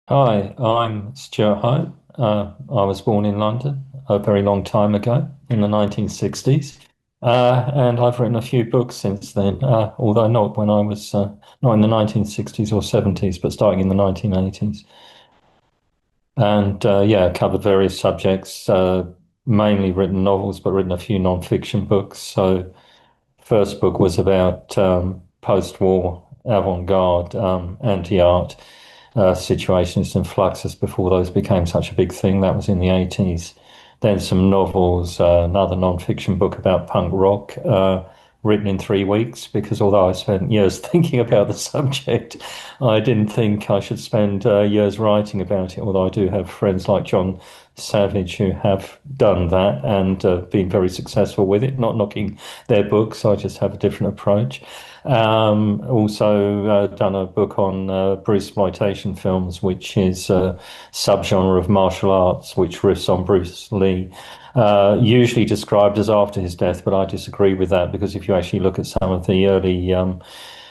Hi, I'm Stewart Home. I was born in London a very long time ago in the 1960s, and I've written a few books since then, although not when I was not in the 1960s or 70s, but starting in the 1980s. And yeah, covered various subjects, mainly written novels, but written a few non-fiction books. So first book was about post-war avant-garde anti-art situations and fluxus before those became such a big thing. That was in the 80s. Then some novels, another non-fiction book about punk rock, written in 3 weeks, because although I spent years thinking about the subject, I didn't think I should spend years writing about it, although I do have friends like John Savage who have done that and been very successful with it, not knocking their books. I just have a different approach. Also done a book on Bruceploitation films, which is a subgenre of martial arts which riffs on Bruce Lee. Usually described as after his death, but I disagree with that because if you actually look at some of the early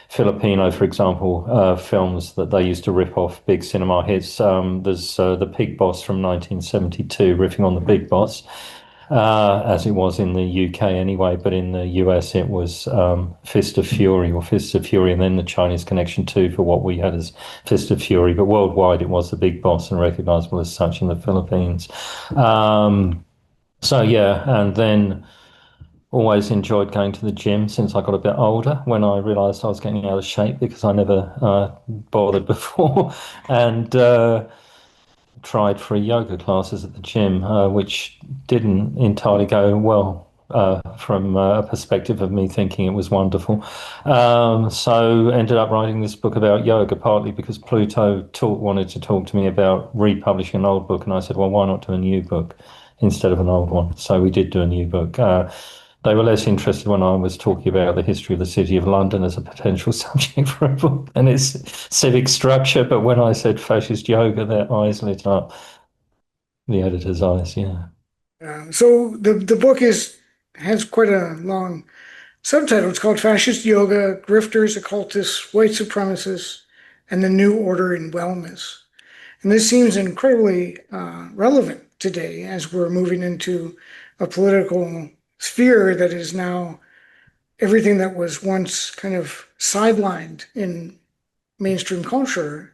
Filipino, for example, films that they used to rip off big cinema hits. There's The Pig Boss from 1972, riffing on The Big Boss, as it was in the UK anyway, but in the US it was Fist of Fury or Fists of Fury, and then the Chinese connection too for what we had as Fist of Fury. But worldwide it was The Big Boss and recognizable as such in the Philippines. So yeah, and then always enjoyed going to the gym since I got a bit older when I realized I was getting out of shape because I never bothered before and tried free yoga classes at the gym, which didn't entirely go well from a perspective of me thinking it was wonderful. So ended up writing this book about yoga, partly because wanted to talk to me about republishing an old book, and I said, well, why not do a new book instead of an old one? So we did do a new book. They were less interested when I was talking about the history of the City of London as a potential subject for a book and its civic structure. But when I said fascist yoga, their eyes lit up. The editor's eyes, yeah. So the book is has quite a long subtitle. It's called Fascist Yoga, Grifters, Occultists, White Supremacists, and the New Order in Wellness. And this seems incredibly relevant today as we're moving into a political sphere that is now everything that was once kind of sidelined in mainstream culture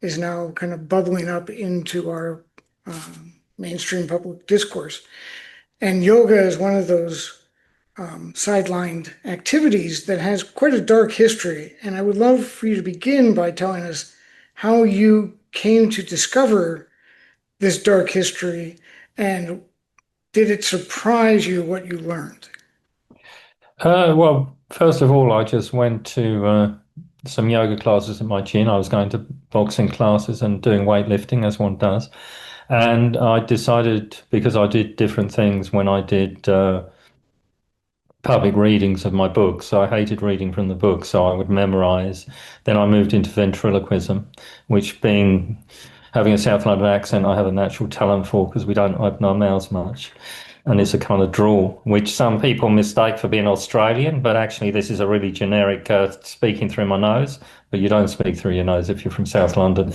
is now kind of bubbling up into our mainstream public discourse. And yoga is one of those sidelined activities that has quite a dark history. And I would love for you to begin by telling us how you came to discover this dark history and did it surprise you what you learned? Well, first of all, I just went to some yoga classes at my gym. I was going to boxing classes and doing weightlifting as one does. And I decided, because I did different things when I did public readings of my books. So I hated reading from the book, so I would memorize. Then I moved into ventriloquism, which being having a South London accent, I have a natural talent for because we don't open our mouths much. And it's a kind of drawl, which some people mistake for being Australian, but actually this is a really generic speaking through my nose, but you don't speak through your nose if you're from South London.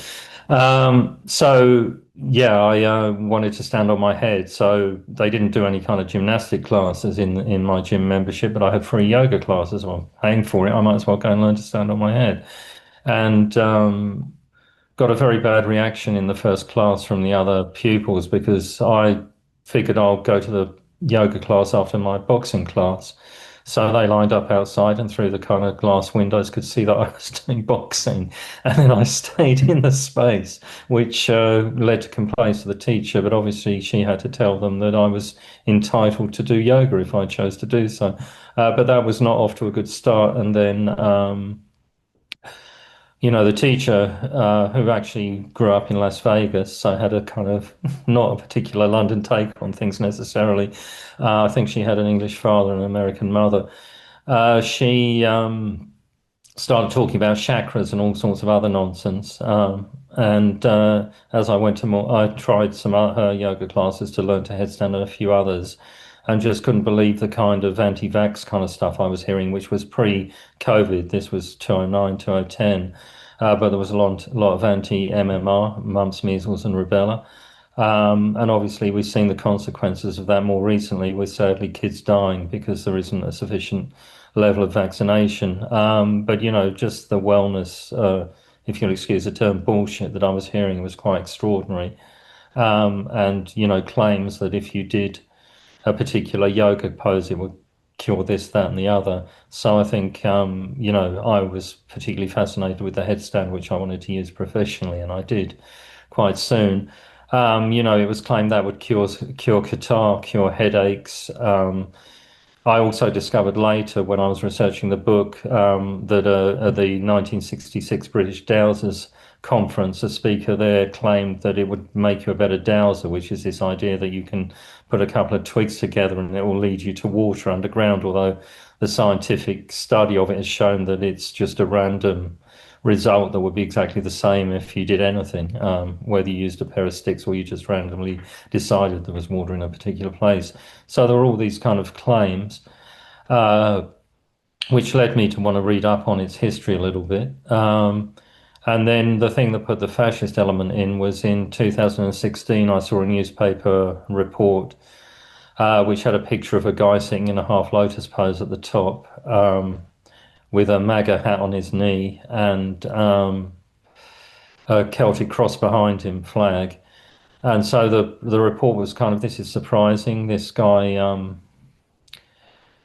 So yeah, I wanted to stand on my head. So they didn't do any kind of gymnastic classes in my gym membership, but I had free yoga classes. Well, paying for it, I might as well go and learn to stand on my head. And got a very bad reaction in the first class from the other pupils because I figured I'll go to the yoga class after my boxing class. So they lined up outside and through the kind of glass windows could see that I was doing boxing. And then I stayed in the space, which led to complaints to the teacher. But obviously, she had to tell them that I was entitled to do yoga if I chose to do so. But that was not off to a good start. And then the teacher who actually grew up in Las Vegas, so had a kind of not a particular London take on things necessarily. I think she had an English father and an American mother. She started talking about chakras and all sorts of other nonsense. And as I went to more, I tried some of her yoga classes to learn to headstand and a few others, and just couldn't believe the kind of anti-vax kind of stuff I was hearing, which was pre-COVID. This was 2009, 2010. but there was lot of anti-MMR, mumps, measles, and rubella. And obviously, we've seen the consequences of that more recently with sadly kids dying because there isn't a sufficient level of vaccination. But, just the wellness, if you'll excuse the term, bullshit that I was hearing was quite extraordinary. And, claims that if you did a particular yoga pose, it would cure this, that, and the other. So I think, I was particularly fascinated with the headstand, which I wanted to use professionally, and I did quite soon. It was claimed that would cure catarrh, cure headaches. I also discovered later when I was researching the book that at the 1966 British Dowsers conference, a speaker there claimed that it would make you a better dowser, which is this idea that you can put a couple of twigs together and it will lead you to water underground, although the scientific study of it has shown that it's just a random result that would be exactly the same if you did anything, whether you used a pair of sticks or you just randomly decided there was water in a particular place. So there were all these kind of claims, uh, which led me to want to read up on its history a little bit. And then the thing that put the fascist element in was in 2016, I saw a newspaper report which had a picture of a guy sitting in a half lotus pose at the top with a MAGA hat on his knee and a Celtic cross behind him, flag. And so the report was kind of, this is surprising. This guy,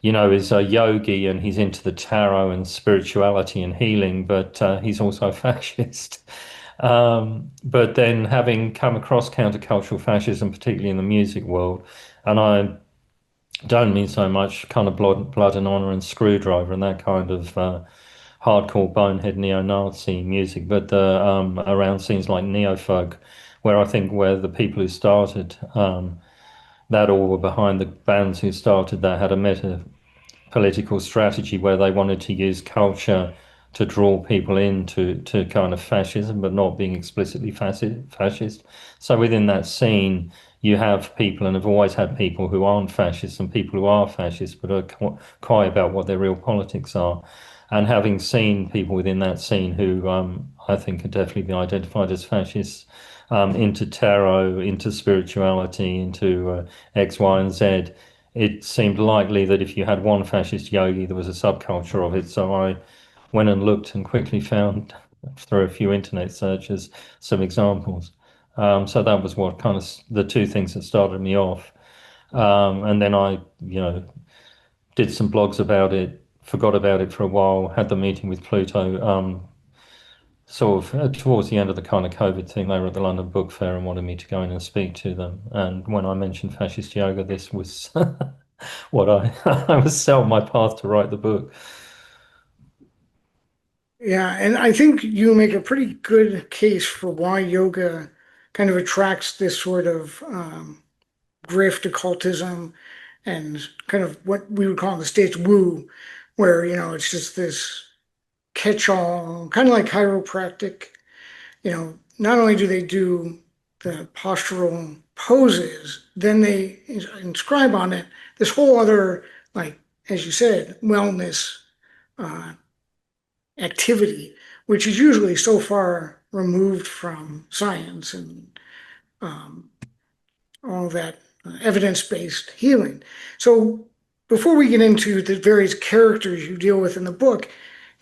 is a yogi and he's into the tarot and spirituality and healing, but he's also a fascist. But then having come across countercultural fascism, particularly in the music world, and I don't mean so much kind of blood and honor and screwdriver and that kind of hardcore bonehead neo-Nazi music, but around scenes like neo-folk, where I think where the people who started that all were behind the bands who started that had a meta political strategy where they wanted to use culture to draw people into kind of fascism, but not being explicitly fascist. So within that scene, you have people, and have always had people who aren't fascists and people who are fascists, but are coy about what their real politics are. And having seen people within that scene who I think could definitely be identified as fascists, into tarot, into spirituality, into X, Y, and Z, it seemed likely that if you had one fascist yogi, there was a subculture of it. So I went and looked and quickly found, through a few internet searches, some examples. So that was what kind of the two things that started me off. And then I, did some blogs about it, forgot about it for a while, had the meeting with Pluto, sort of towards the end of the kind of COVID thing. They were at the London Book Fair and wanted me to go in and speak to them. And when I mentioned fascist yoga, this was what I was set on my path to write the book. Yeah, and I think you make a pretty good case for why yoga kind of attracts this sort of grift occultism and kind of what we would call in the States woo, where, it's just this catch-all, kind of like chiropractic. Not only do they do the postural poses, then they inscribe on it this whole other, like, as you said, wellness uh, activity, which is usually so far removed from science and um, all that evidence-based healing. So before we get into the various characters you deal with in the book,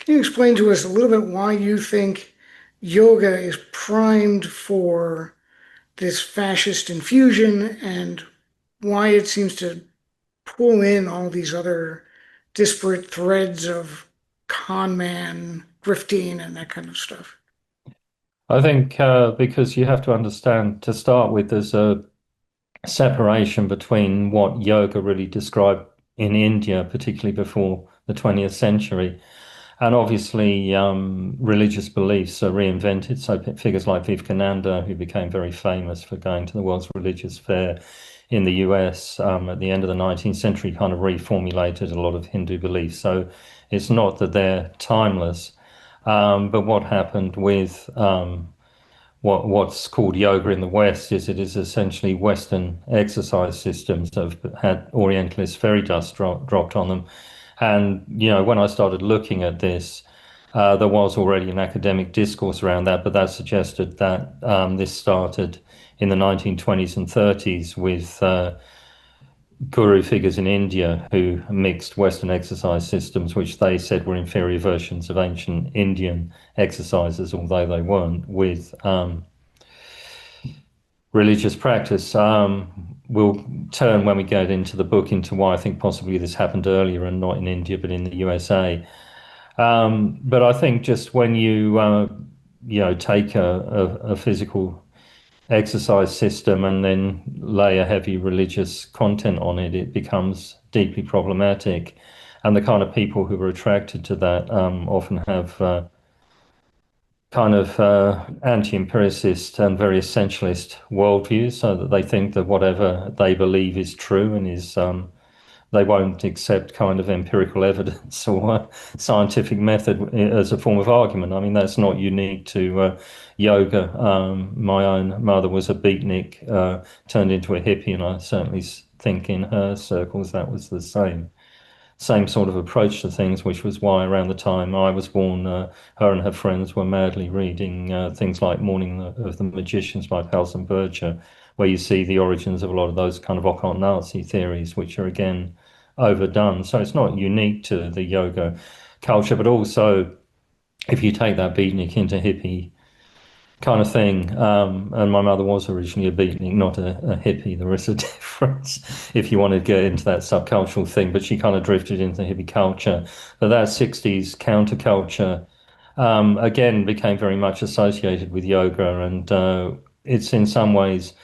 can you explain to us a little bit why you think yoga is primed for this fascist infusion and why it seems to pull in all these other disparate threads of con man, grifting, and that kind of stuff? I think because you have to understand to start with, there's a separation between what yoga really described in India, particularly before the 20th century, and obviously religious beliefs are reinvented. So figures like Vivekananda, who became very famous for going to the World's Religious Fair in the US at the end of the 19th century, kind of reformulated a lot of Hindu beliefs. So it's not that they're timeless, but what happened with what's called yoga in the West is it is essentially Western exercise systems that have had Orientalist fairy dust dropped on them. And when I started looking at this, There was already an academic discourse around that, but that suggested that this started in the 1920s and 30s with guru figures in India who mixed Western exercise systems, which they said were inferior versions of ancient Indian exercises, although they weren't, with religious practice. We'll turn when we get into the book into why I think possibly this happened earlier and not in India but in the USA. But I think just when you take a physical exercise system and then lay a heavy religious content on it, it becomes deeply problematic. And the kind of people who are attracted to that often have kind of anti-empiricist and very essentialist worldviews, so that they think that whatever they believe is true and is they won't accept kind of empirical evidence or scientific method as a form of argument. I mean, that's not unique to yoga. My own mother was a beatnik, turned into a hippie, and I certainly think in her circles that was the same sort of approach to things, which was why around the time I was born, her and her friends were madly reading things like Morning of the Magicians by Pals and Berger, where you see the origins of a lot of those kind of occult Nazi theories, which are again overdone. So it's not unique to the yoga culture, but also if you take that beatnik into hippie kind of thing. And my mother was originally a beatnik, not a hippie. There is a difference if you want to get into that subcultural thing, but she kind of drifted into hippie culture. But that 60s counterculture, again, became very much associated with yoga. And it's in some ways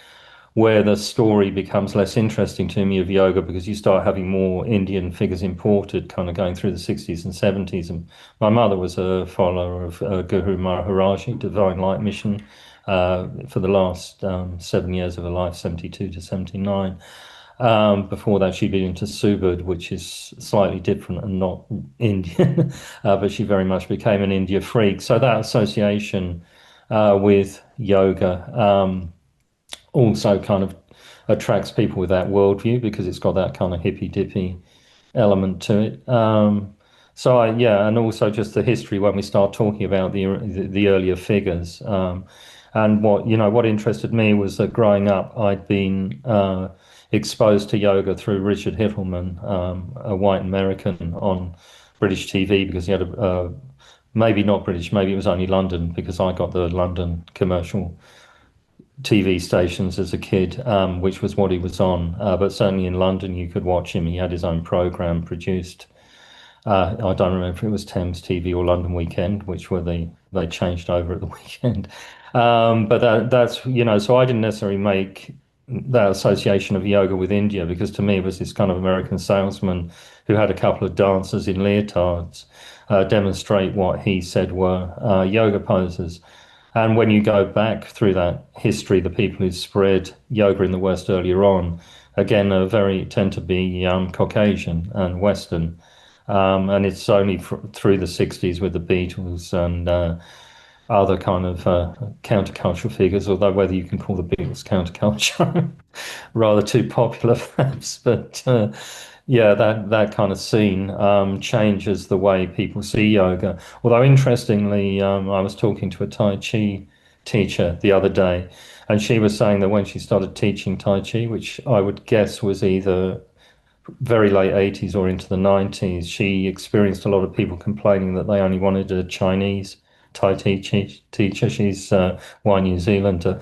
where the story becomes less interesting to me of yoga because you start having more Indian figures imported kind of going through the 60s and 70s. And my mother was a follower of Guru Maharaji, Divine Light Mission, for the last 7 years of her life, 72 to 79. Before that, she'd been into Subud, which is slightly different and not Indian, but she very much became an India freak. So that association with yoga also kind of attracts people with that worldview because it's got that kind of hippy dippy element to it. Yeah, and also just the history when we start talking about the earlier figures. And what interested me was that growing up, I'd been exposed to yoga through Richard Hittelman, a white American on British TV because he had maybe not British, maybe it was only London because I got the London commercial TV stations as a kid, which was what he was on. But certainly in London, you could watch him. He had his own program produced. I don't remember if it was Thames TV or London Weekend, which were they changed over at the weekend. But that's so I didn't necessarily make that association of yoga with India because to me it was this kind of American salesman who had a couple of dancers in leotards demonstrate what he said were yoga poses. And when you go back through that history, the people who spread yoga in the West earlier on, again, tend to be Caucasian and Western. And it's only through the 60s with the Beatles and other kind of countercultural figures, although whether you can call the Beatles counterculture, rather too popular perhaps. But yeah, that kind of scene changes the way people see yoga. Although interestingly, I was talking to a Tai Chi teacher the other day, and she was saying that when she started teaching Tai Chi, which I would guess was either very late 80s or into the 90s, she experienced a lot of people complaining that they only wanted a Chinese Tai Chi teacher. She's one New Zealander.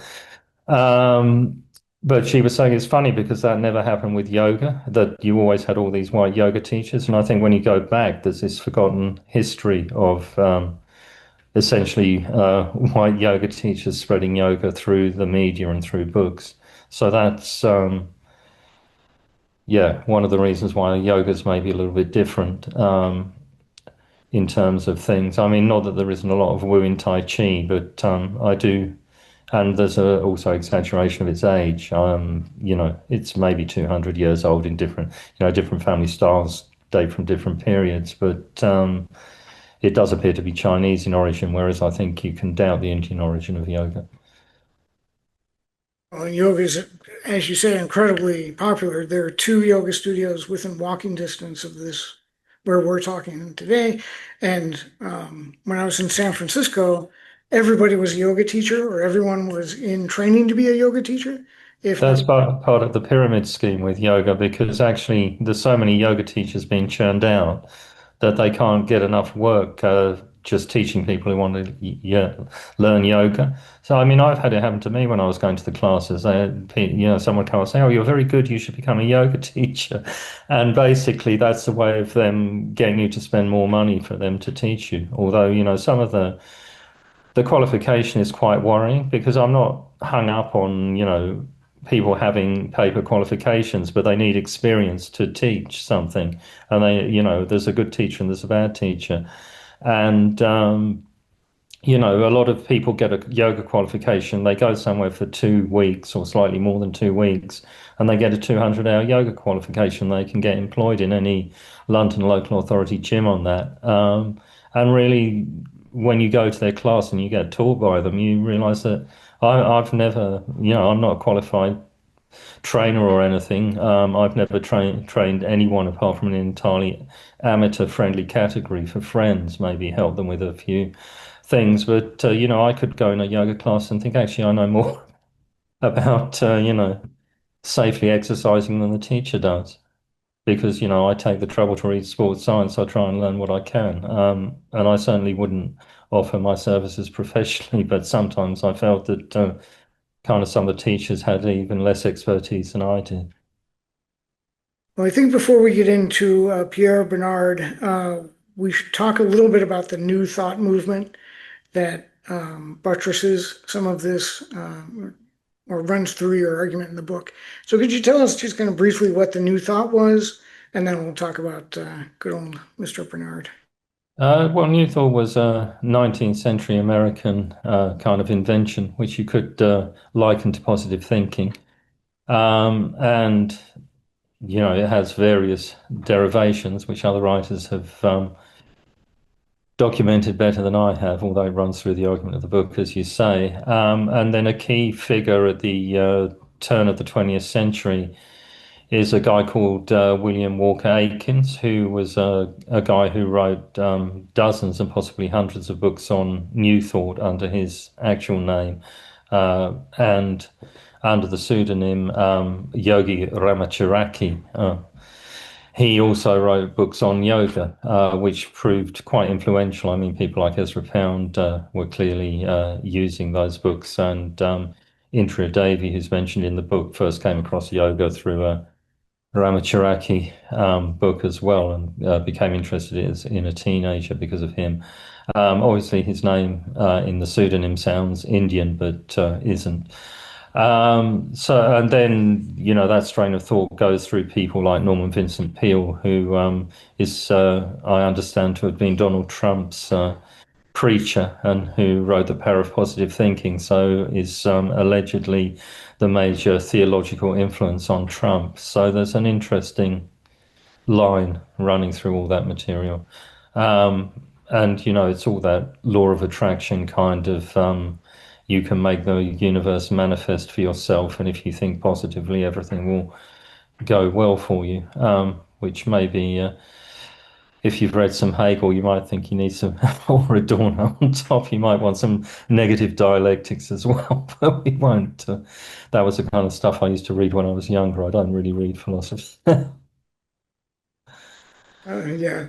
But she was saying it's funny because that never happened with yoga, that you always had all these white yoga teachers. And I think when you go back, there's this forgotten history of essentially white yoga teachers spreading yoga through the media and through books. So that's, yeah, one of the reasons why yoga's maybe a little bit different in terms of things. I mean, not that there isn't a lot of woo in Tai Chi, but I do. And there's also exaggeration of its age. It's maybe 200 years old in different family styles date from different periods, but it does appear to be Chinese in origin, whereas I think you can doubt the Indian origin of yoga. Well, yoga is, as you say, incredibly popular. There are two yoga studios within walking distance of this where we're talking today. And when I was in San Francisco, everybody was a yoga teacher, or everyone was in training to be a yoga teacher. If not, That's part of the pyramid scheme with yoga because actually there's so many yoga teachers being churned out that they can't get enough work just teaching people who want to learn yoga. So, I mean, I've had it happen to me when I was going to the classes. Someone come and say, "Oh, you're very good. You should become a yoga teacher." And basically, that's the way of them getting you to spend more money for them to teach you. Although, some of the qualification is quite worrying because I'm not hung up on, people having paper qualifications, but they need experience to teach something. And there's a good teacher and there's a bad teacher. And, a lot of people get a yoga qualification. They go somewhere for 2 weeks or slightly more than 2 weeks, and they get a 200-hour yoga qualification. They can get employed in any London local authority gym on that. And really, when you go to their class and you get taught by them, you realize that I've never, I'm not a qualified trainer or anything. I've never trained anyone apart from an entirely amateur-friendly category for friends, maybe help them with a few things. But I could go in a yoga class and think, actually, I know more about safely exercising than the teacher does. Because I take the trouble to read sports science, I try and learn what I can, and I certainly wouldn't offer my services professionally. But sometimes I felt that kind of some of the teachers had even less expertise than I did. well, I think before we get into Pierre Bernard, we should talk a little bit about the New Thought movement that buttresses some of this or runs through your argument in the book. So could you tell us just kind of briefly what the New Thought was, and then we'll talk about good old Mr. Bernard. Well, New Thought was a 19th century American kind of invention, which you could liken to positive thinking. And it has various derivations, which other writers have documented better than I have, although it runs through the argument of the book, as you say. And then a key figure at the turn of the 20th century is a guy called William Walker Aikens, who was a guy who wrote dozens and possibly hundreds of books on New Thought under his actual name and under the pseudonym Yogi Ramacharaki. He also wrote books on yoga, which proved quite influential. I mean, people like Ezra Pound were clearly using those books, and Indra Devi, who's mentioned in the book, first came across yoga through a Ramacharaki book as well, and became interested in a teenager because of him. Obviously, his name in the pseudonym sounds Indian, but isn't. And then, that strain of thought goes through people like Norman Vincent Peale, who is, I understand, to have been Donald Trump's preacher and who wrote The Power of Positive Thinking, so is allegedly the major theological influence on Trump. So there's an interesting line running through all that material. And, it's all that law of attraction kind of you can make the universe manifest for yourself, and if you think positively, everything will go well for you, which maybe if you've read some Hegel, you might think you need some or Adorno on top. You might want some negative dialectics as well, but we won't. That was the kind of stuff I used to read when I was younger. I don't really read philosophy. Yeah,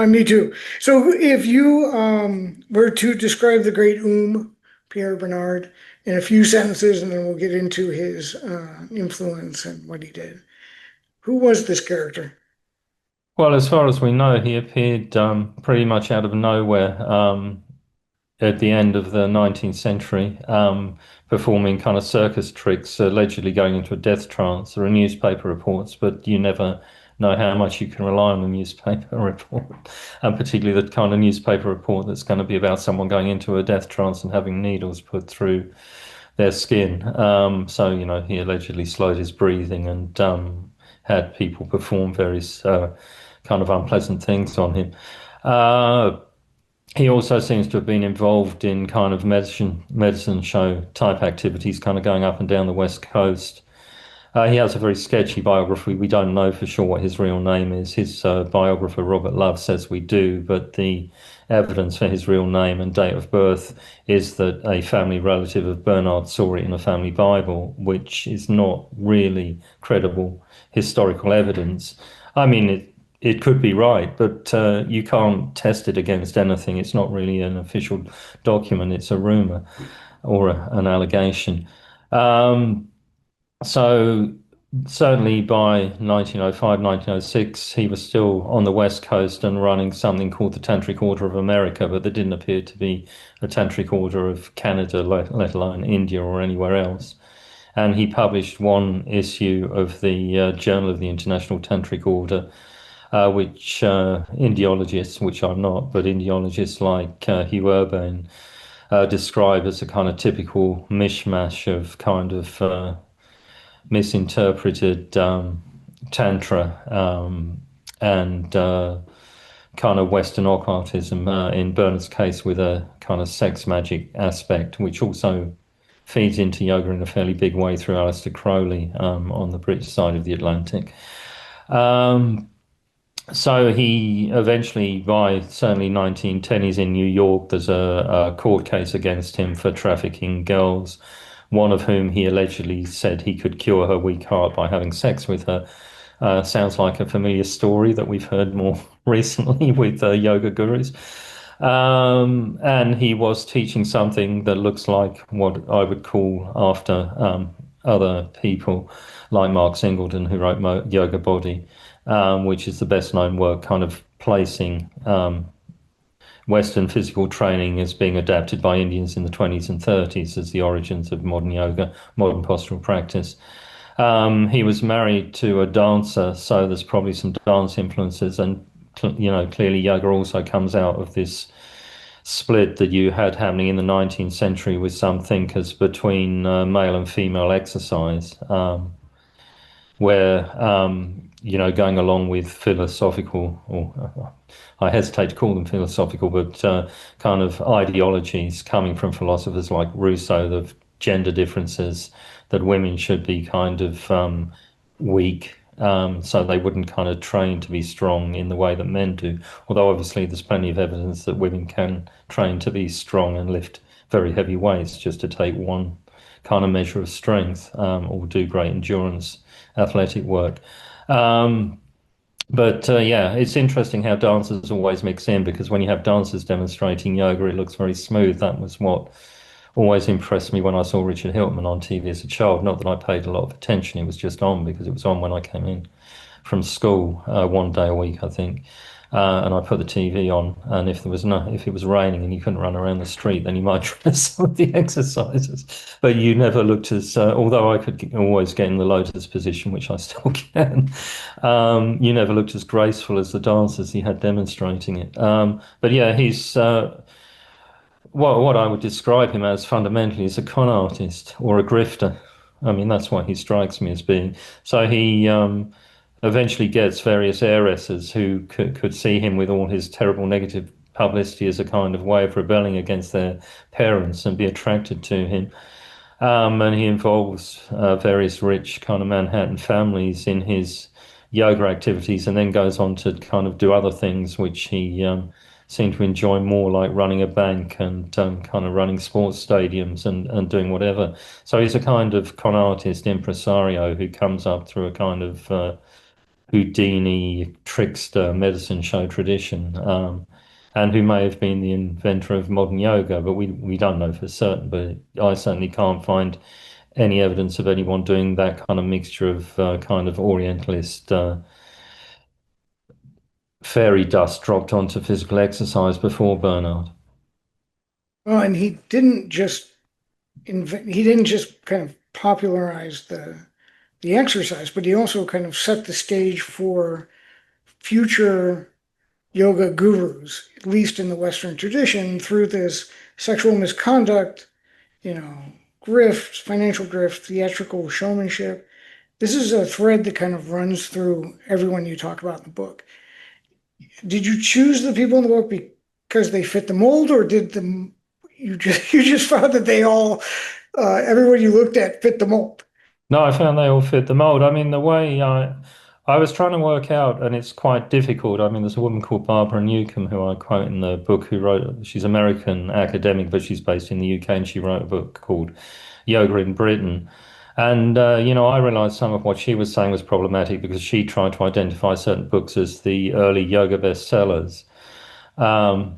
me too. So if you were to describe the great Pierre Bernard, in a few sentences, and then we'll get into his influence and what he did. Who was this character? Well, as far as we know, he appeared pretty much out of nowhere at the end of the 19th century, performing kind of circus tricks, allegedly going into a death trance. There are newspaper reports, but you never know how much you can rely on a newspaper report, and particularly the kind of newspaper report that's going to be about someone going into a death trance and having needles put through their skin. So, he allegedly slowed his breathing and had people perform various kind of unpleasant things on him. He also seems to have been involved in kind of medicine show type activities, kind of going up and down the West Coast. He has a very sketchy biography. We don't know for sure what his real name is. His biographer, Robert Love, says we do, but the evidence for his real name and date of birth is that a family relative of Bernard saw it in a family Bible, which is not really credible historical evidence. I mean, it could be right, but you can't test it against anything. It's not really an official document. It's a rumor or an allegation. Um, so certainly by 1905, 1906, he was still on the West Coast and running something called the Tantric Order of America, but there didn't appear to be a Tantric Order of Canada, let alone India or anywhere else. And he published one issue of the Journal of the International Tantric Order, which Indiologists, which I'm not, but Indiologists like Hugh Urban describe as a kind of typical mishmash of kind of misinterpreted Tantra and kind of Western occultism, in Bernard's case, with a kind of sex magic aspect, which also feeds into yoga in a fairly big way through Aleister Crowley on the British side of the Atlantic. Um, so he eventually, by certainly 1910, he's in New York. There's a court case against him for trafficking girls, one of whom he allegedly said he could cure her weak heart by having sex with her. Sounds like a familiar story that we've heard more recently with yoga gurus. And he was teaching something that looks like what I would call after other people like Mark Singleton, who wrote Yoga Body, which is the best known work, kind of placing Western physical training as being adapted by Indians in the 20s and 30s as the origins of modern yoga, modern postural practice. He was married to a dancer, so there's probably some dance influences, and clearly yoga also comes out of this split that you had happening in the 19th century with some thinkers between male and female exercise, where going along with philosophical, or I hesitate to call them philosophical, but kind of ideologies coming from philosophers like Rousseau of gender differences, that women should be kind of weak, so they wouldn't kind of train to be strong in the way that men do. Although obviously there's plenty of evidence that women can train to be strong and lift very heavy weights, just to take one kind of measure of strength, or do great endurance athletic work. But yeah, it's interesting how dancers always mix in, because when you have dancers demonstrating yoga, it looks very smooth. That was what always impressed me when I saw Richard Hiltman on TV as a child. Not that I paid a lot of attention, it was just on because it was on when I came in from school, one day a week, I think. And I put the TV on, and if it was raining and you couldn't run around the street, then you might try some of the exercises. But you never looked as, although I could always get in the lotus position, which I still can. You never looked as graceful as the dancers he had demonstrating it. But yeah, he's what I would describe him as fundamentally is a con artist or a grifter. I mean, that's what he strikes me as being. So he eventually gets various heiresses who could see him with all his terrible negative publicity as a kind of way of rebelling against their parents and be attracted to him. And he involves various rich kind of Manhattan families in his yoga activities, and then goes on to kind of do other things which he seemed to enjoy more, like running a bank and kind of running sports stadiums and doing whatever. So he's a kind of con artist impresario who comes up through a kind of Houdini trickster medicine show tradition, and who may have been the inventor of modern yoga, but we don't know for certain. But I certainly can't find any evidence of anyone doing that kind of mixture of kind of Orientalist fairy dust dropped onto physical exercise before Bernard. Well, and he didn't just kind of popularize the exercise, but he also kind of set the stage for future yoga gurus, at least in the Western tradition, through this sexual misconduct, you know, grift, financial grift, theatrical showmanship. This is a thread that kind of runs through everyone you talk about in the book. Did you choose the people in the book because they fit the mold, or did you just found that they all everyone you looked at fit the mold? No, I found they all fit the mold. I mean, the way I was trying to work out, and it's quite difficult. I mean, there's a woman called Barbara Newcomb who I quote in the book who wrote, she's American academic, but she's based in the UK, and she wrote a book called Yoga in Britain. And, I realized some of what she was saying was problematic because she tried to identify certain books as the early yoga bestsellers. Um,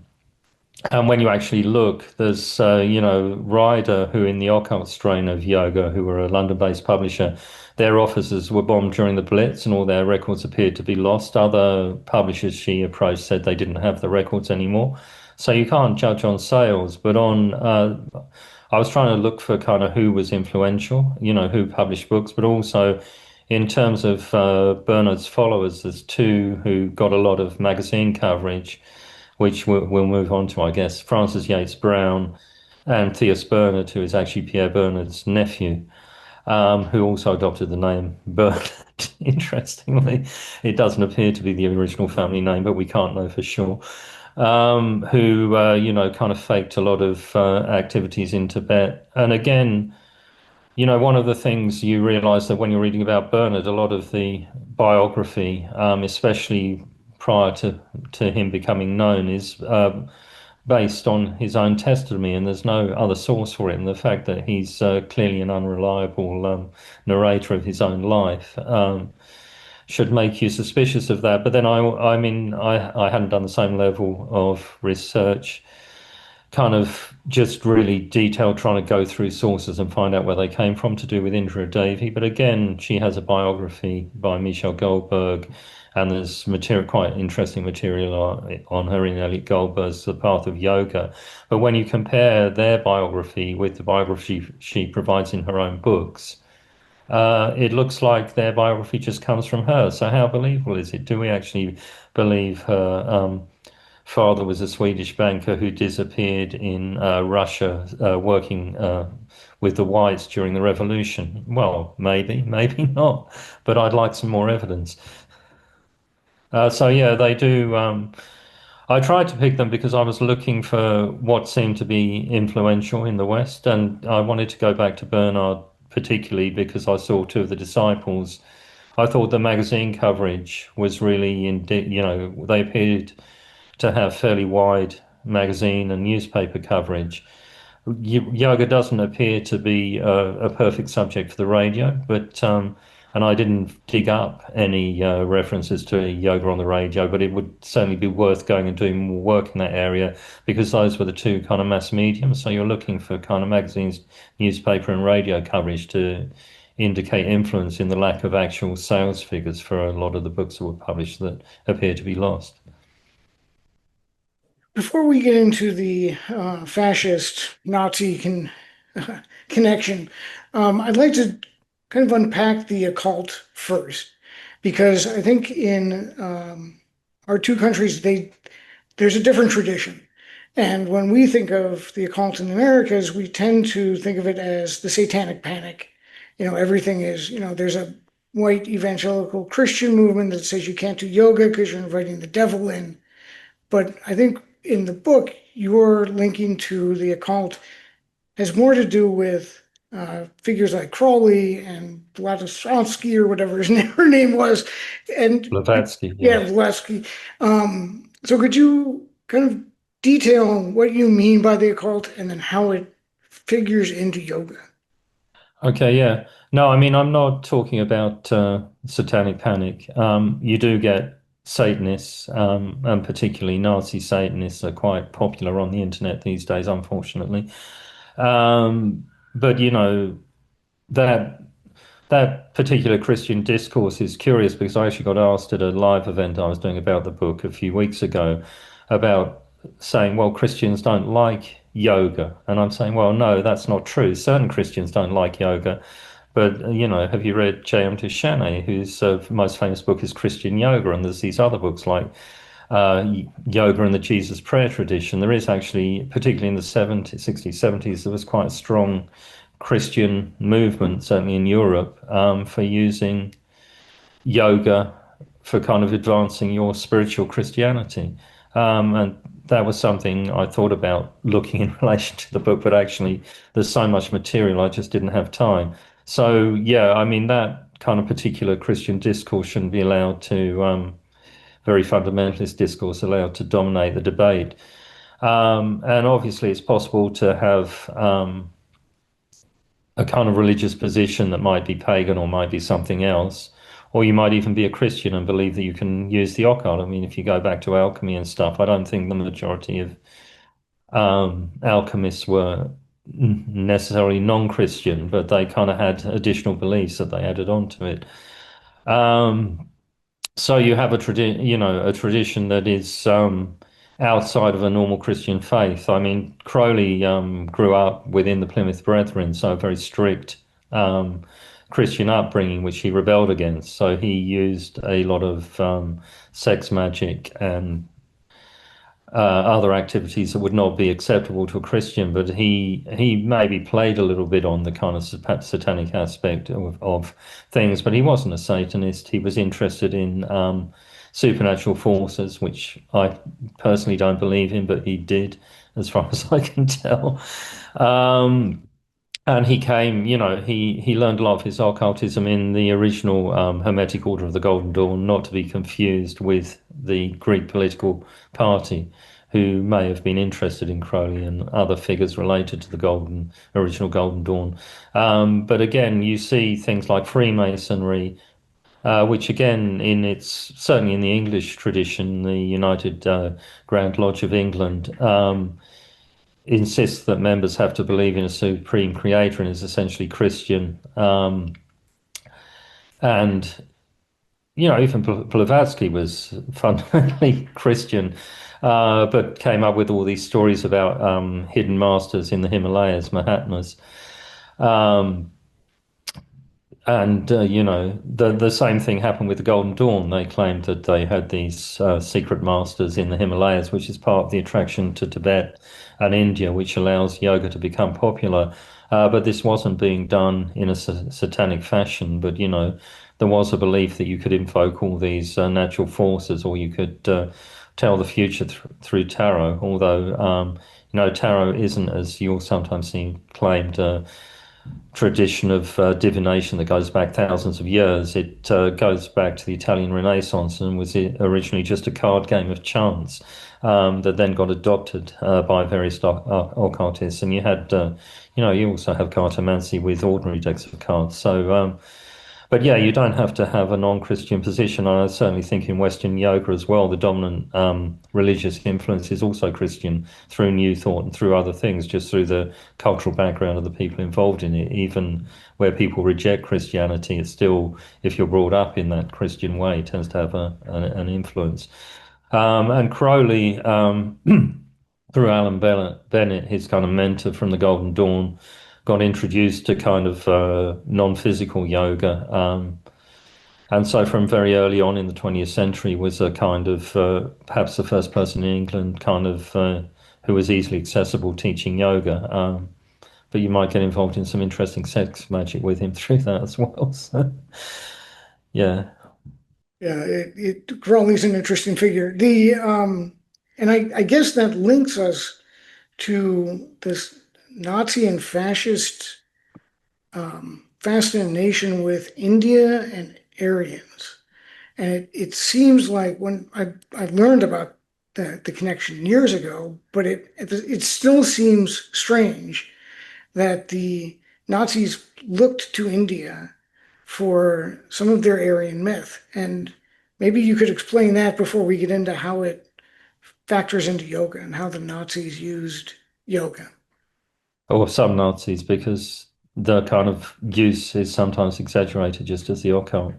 and when you actually look, there's, Ryder, who in the occult strain of yoga, who were a London-based publisher, their offices were bombed during the Blitz and all their records appeared to be lost. Other publishers she approached said they didn't have the records anymore. So you can't judge on sales, but I was trying to look for kind of who was influential, who published books, but also in terms of Bernard's followers, there's two who got a lot of magazine coverage which we'll move on to, I guess. Francis Yates Brown and Theus Bernard, who is actually Pierre Bernard's nephew, who also adopted the name Bernard. Interestingly, it doesn't appear to be the original family name, but we can't know for sure. Who, kind of faked a lot of activities in Tibet. And again, one of the things you realize that when you're reading about Bernard, a lot of the biography, especially prior to him becoming known, is based on his own testimony, and there's no other source for it. And the fact that he's clearly an unreliable narrator of his own life should make you suspicious of that. But then I mean, I hadn't done the same level of research, kind of just really detailed, trying to go through sources and find out where they came from to do with Indra Devi. But again, she has a biography by Michel Goldberg, and there's material, quite interesting material on her in Elliot Goldberg's The Path of Yoga. But when you compare their biography with the biography she provides in her own books, it looks like their biography just comes from her. So how believable is it? Do we actually believe her father was a Swedish banker who disappeared in Russia working with the whites during the revolution? Well, maybe, maybe not, but I'd like some more evidence. So yeah, they do. I tried to pick them because I was looking for what seemed to be influential in the West, and I wanted to go back to Bernard particularly because I saw two of the disciples. I thought the magazine coverage was really, they appeared to have fairly wide magazine and newspaper coverage. Yoga doesn't appear to be a perfect subject for the radio, but and I didn't dig up any references to yoga on the radio, but it would certainly be worth going and doing more work in that area because those were the two kind of mass mediums. So you're looking for kind of magazines, newspaper, and radio coverage to indicate influence in the lack of actual sales figures for a lot of the books that were published that appear to be lost. Before we get into the fascist Nazi connection, I'd like to kind of unpack the occult first, because I think in our two countries, there's a different tradition. And when we think of the occult in the Americas, we tend to think of it as the satanic panic. Everything is, there's a white evangelical Christian movement that says you can't do yoga because you're inviting the devil in. But I think in the book, you're linking to the occult has more to do with figures like Crowley and Blavatsky or whatever her name was, and Blavatsky, yeah, yeah. Blavatsky. So could you kind of detail what you mean by the occult and then how it figures into yoga? Okay, yeah. No, I mean, I'm not talking about satanic panic. You do get Satanists, and particularly Nazi Satanists are quite popular on the internet these days, unfortunately. But that that particular Christian discourse is curious because I actually got asked at a live event I was doing about the book a few weeks ago about saying, well, Christians don't like yoga. And I'm saying, well, no, that's not true. Certain Christians don't like yoga. But, have you read J.M. Duchenne, whose most famous book is Christian Yoga? And there's these other books like Yoga and the Jesus Prayer tradition. There is actually, particularly in the 70s, 60s, 70s, there was quite a strong Christian movement, certainly in Europe, for using yoga for kind of advancing your spiritual Christianity. And that was something I thought about looking in relation to the book, but actually there's so much material, I just didn't have time. So yeah, I mean that kind of particular Christian discourse shouldn't be allowed to very fundamentalist discourse allowed to dominate the debate. And obviously, it's possible to have a kind of religious position that might be pagan or might be something else. Or you might even be a Christian and believe that you can use the occult. I mean, if you go back to alchemy and stuff, I don't think the majority of alchemists were necessarily non-Christian, but they kind of had additional beliefs that they added onto it. Um, so you have a tradition that is outside of a normal Christian faith. I mean, Crowley grew up within the Plymouth Brethren, so a very strict um, Christian upbringing, which he rebelled against. So he used a lot of sex magic and other activities that would not be acceptable to a Christian, but he maybe played a little bit on the kind of satanic aspect of things, but he wasn't a Satanist. He was interested in supernatural forces, which I personally don't believe in, but he did, as far as I can tell. Um, and he came, he learned a lot of his occultism in the original Hermetic Order of the Golden Dawn, not to be confused with the Greek political party, who may have been interested in Crowley and other figures related to the original Golden Dawn. But again, you see things like Freemasonry, which again, certainly in the English tradition, the United Grand Lodge of England. Insists that members have to believe in a supreme creator and is essentially Christian. And, even Blavatsky was fundamentally Christian, but came up with all these stories about hidden masters in the Himalayas, Mahatmas. Um, and the same thing happened with the Golden Dawn. They claimed that they had these secret masters in the Himalayas, which is part of the attraction to Tibet and India, which allows yoga to become popular. But this wasn't being done in a satanic fashion. But there was a belief that you could invoke all these natural forces, or you could tell the future through tarot. Although tarot isn't, as you'll sometimes see claimed, tradition of divination that goes back thousands of years. It goes back to the Italian Renaissance and was originally just a card game of chance that then got adopted by various occultists. And you also have cartomancy with ordinary decks of cards. So but yeah, you don't have to have a non-Christian position. I certainly think in Western yoga as well, the dominant religious influence is also Christian through New Thought and through other things, just through the cultural background of the people involved in it. Even where people reject Christianity, it's still, if you're brought up in that Christian way, it tends to have an influence. And Crowley, through Alan Bennett, his kind of mentor from the Golden Dawn, got introduced to kind of non-physical yoga. And so from very early on in the 20th century was a kind of perhaps the first person in England kind of who was easily accessible teaching yoga. But you might get involved in some interesting sex magic with him through that as well. So, yeah. Yeah, Crowley's an interesting figure. And I guess that links us to this Nazi and fascist fascination with India and Aryans. And it seems like when I learned about the connection years ago, but it still seems strange that the Nazis looked to India for some of their Aryan myth. And maybe you could explain that before we get into how it factors into yoga and how the Nazis used yoga. Or some Nazis, because the kind of use is sometimes exaggerated, just as the occult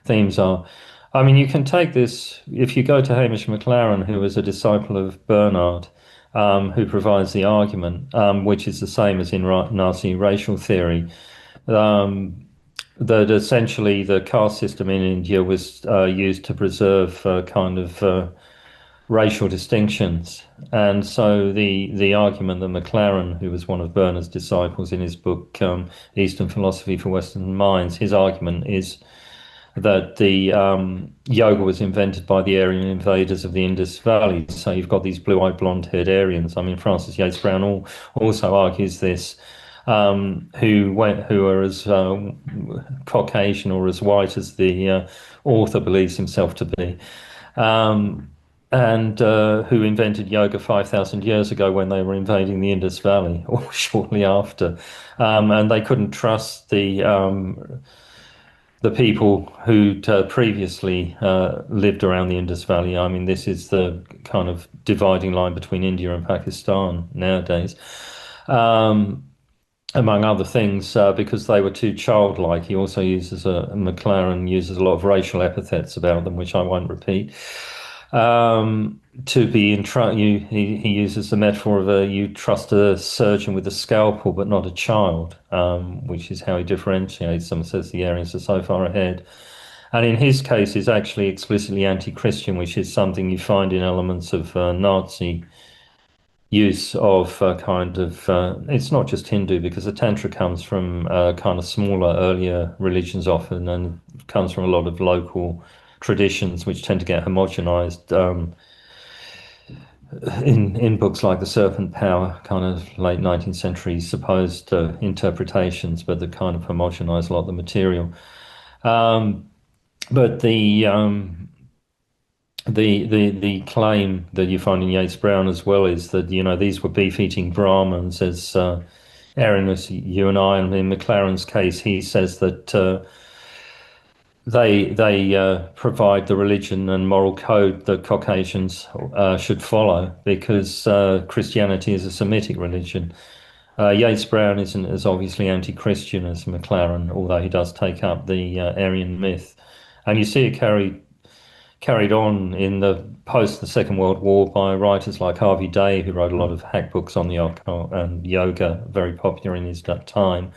themes are. I mean, you can take this if you go to Hamish McLaren, who was a disciple of Bernard, who provides the argument, which is the same as in Nazi racial theory, um, that essentially the caste system in India was used to preserve kind of racial distinctions. And so the argument that McLaren, who was one of Bernard's disciples in his book Eastern Philosophy for Western Minds, his argument is that the yoga was invented by the Aryan invaders of the Indus Valley. So you've got these blue-eyed, blonde-haired Aryans. I mean, Francis Yates Brown also argues this. who are as Caucasian or as white as the author believes himself to be, um, and who invented yoga 5,000 years ago when they were invading the Indus Valley or shortly after, and they couldn't trust the people who'd previously lived around the Indus Valley. I mean, this is the kind of dividing line between India and Pakistan nowadays. Um, Among other things, because they were too childlike. He also uses McLaren uses a lot of racial epithets about them, which I won't repeat. To be in he uses the metaphor of you trust a surgeon with a scalpel, but not a child, which is how he differentiates them. Says the Aryans are so far ahead, and in his case, is actually explicitly anti-Christian, which is something you find in elements of Nazi use of it's not just Hindu because the Tantra comes from kind of smaller, earlier religions often and comes from a lot of local traditions which tend to get homogenized in books like The Serpent Power, kind of late 19th century supposed interpretations, but that kind of homogenize a lot of the material. Um, but the claim that you find in Yeats Brown as well is that these were beef-eating Brahmins, as Aaron, as you and I, and in McLaren's case, he says that they provide the religion and moral code that Caucasians should follow because Christianity is a Semitic religion. Yeats Brown isn't as obviously anti-Christian as McLaren, although he does take up the Aryan myth, and you see it carried on in the post the Second World War by writers like Harvey Day, who wrote a lot of hack books on the occult and yoga, very popular in his time.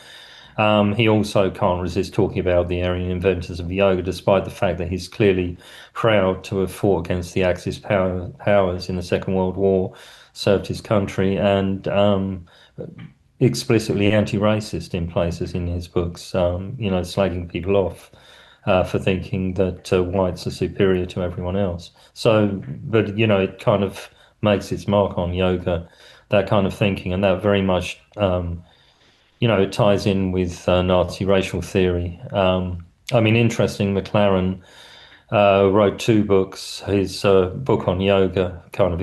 He also can't resist talking about the Aryan inventors of yoga, despite the fact that he's clearly proud to have fought against the Axis powers in the Second World War, served his country, and explicitly anti-racist in places in his books, slagging people off for thinking that whites are superior to everyone else. So, but it kind of makes its mark on yoga, that kind of thinking, and that very much, it ties in with Nazi racial theory. I mean, interesting, McLaren wrote two books. His book on yoga, kind of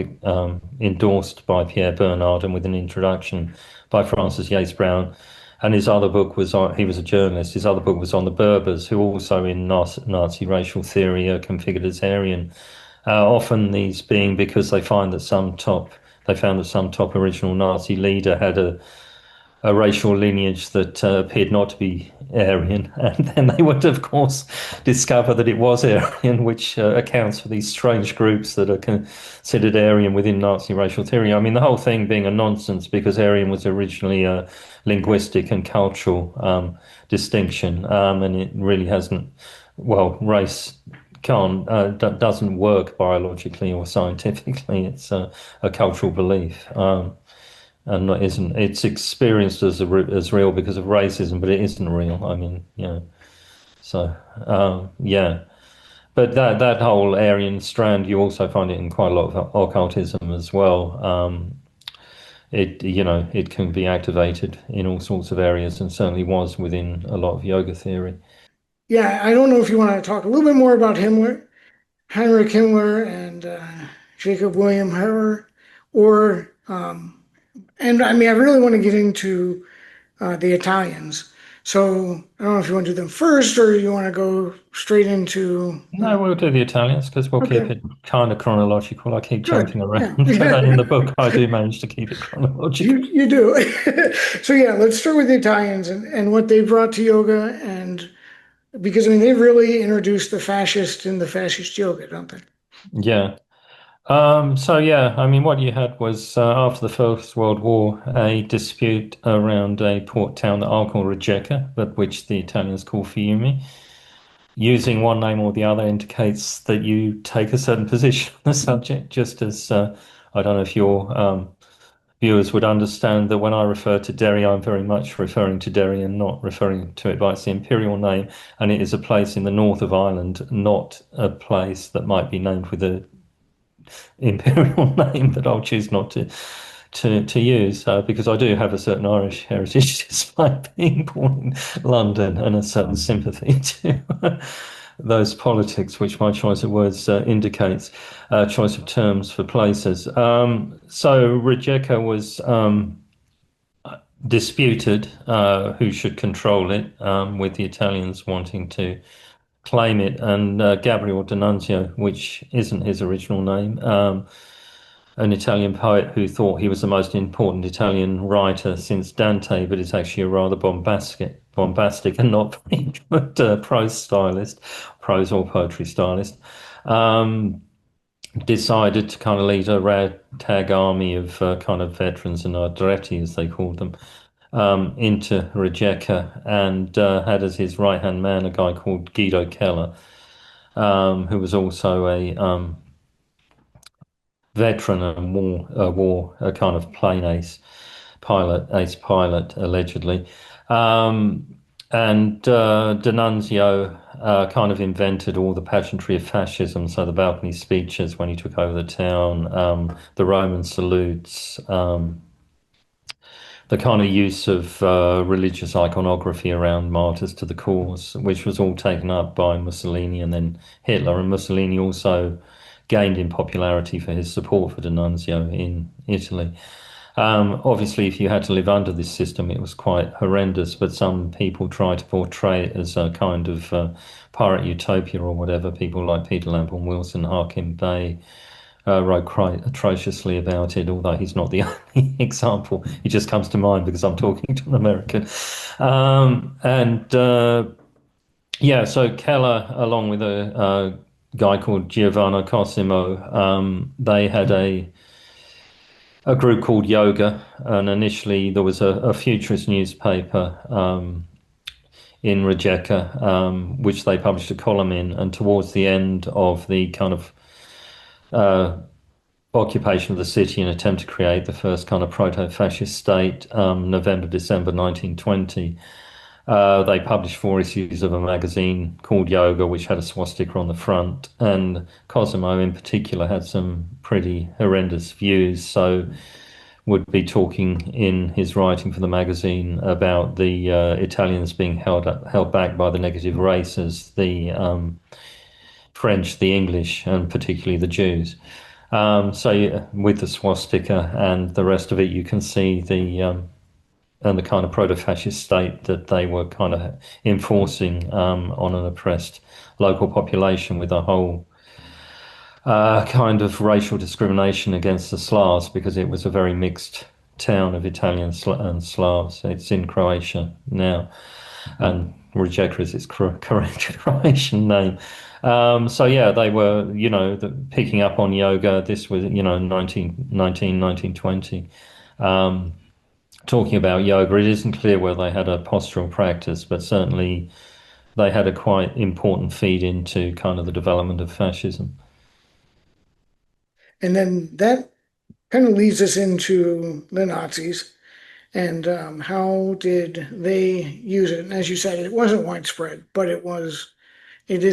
endorsed by Pierre Bernard, and with an introduction by Francis Yates Brown. And his other book was on, he was a journalist, his other book was on the Berbers, who also in Nazi racial theory are configured as Aryan. Often these being because they found that some top original Nazi leader had a racial lineage that appeared not to be Aryan, and then they would, of course, discover that it was Aryan, which accounts for these strange groups that are considered Aryan within Nazi racial theory. I mean, the whole thing being a nonsense because Aryan was originally a linguistic and cultural distinction, and it really hasn't. Well, race can't doesn't work biologically or scientifically. It's a cultural belief. And not, isn't it's experienced as real because of racism, but it isn't real. I mean, so yeah. But that whole Aryan strand, you also find it in quite a lot of occultism as well. It can be activated in all sorts of areas, and certainly was within a lot of yoga theory. Yeah, I don't know if you want to talk a little bit more about Himmler, Heinrich Himmler, and Jacob William Herr, or and I mean, I really want to get into the Italians. So I don't know if you want to do them first or you want to go straight into. No, we'll do the Italians because we'll keep Okay, it kind of chronological. I keep good. jumping Yeah, around, but in the book, I do manage to keep it chronological. you do. So yeah, let's start with the Italians and what they brought to yoga, and because I mean they really introduced the fascist in the fascist yoga, don't they? Yeah. So yeah, I mean, what you had was after the First World War, a dispute around a port town that I'll call Rijeka, but which the Italians call Fiume. Using one name or the other indicates that you take a certain position on the subject, just as I don't know if your viewers would understand that when I refer to Derry, I'm very much referring to Derry and not referring to it by its imperial name, and it is a place in the north of Ireland, not a place that might be named with a imperial name that I'll choose not to to use because I do have a certain Irish heritage despite being born in London and a certain sympathy to those politics, which my choice of words indicates, choice of terms for places. So Rijeka was disputed who should control it, with the Italians wanting to claim it, and Gabriel D'Annunzio, which isn't his original name, an Italian poet who thought he was the most important Italian writer since Dante, but is actually a rather bombastic and not very good prose stylist, prose or poetry stylist. Um, Decided to kind of lead a ragtag army of kind of veterans and ardretti, as they called them, into Rijeka, and had as his right hand man a guy called Guido Keller, who was also a veteran and war a kind of plane ace pilot allegedly. And D'Annunzio kind of invented all the pageantry of fascism, so the balcony speeches when he took over the town, the Roman salutes, the kind of use of religious iconography around martyrs to the cause, which was all taken up by Mussolini and then Hitler. And Mussolini also gained in popularity for his support for D'Annunzio in Italy. Obviously, if you had to live under this system, it was quite horrendous, but some people try to portray it as a kind of pirate utopia or whatever. People like Peter Lamborn Wilson, Harkin Bay, wrote quite atrociously about it, although he's not the only example. He just comes to mind because I'm talking to an American. And yeah, so Keller, along with a guy called Giovanni Cosimo, they had a group called Yoga, and initially there was a futurist newspaper in Rijeka, which they published a column in, and towards the end of the kind of occupation of the city and attempt to create the first kind of proto-fascist state, November, December 1920. They published 4 issues of a magazine called Yoga, which had a swastika on the front. And Cosimo, in particular, had some pretty horrendous views. So, would be talking in his writing for the magazine about the Italians being held back by the negative races, the French, the English, and particularly the Jews. So, with the swastika and the rest of it, you can see and the kind of proto-fascist state that they were kind of enforcing on an oppressed local population, with a whole kind of racial discrimination against the Slavs, because it was a very mixed town of Italian and Slavs. It's in Croatia now, and Rijeka is its correct Croatian name. So yeah, they were, picking up on yoga. This was, 1920. Talking about yoga, it isn't clear whether they had a postural practice, but certainly they had a quite important feed into kind of the development of fascism. And then that kind of leads us into the Nazis and how did they use it? And as you said, it wasn't widespread, but it is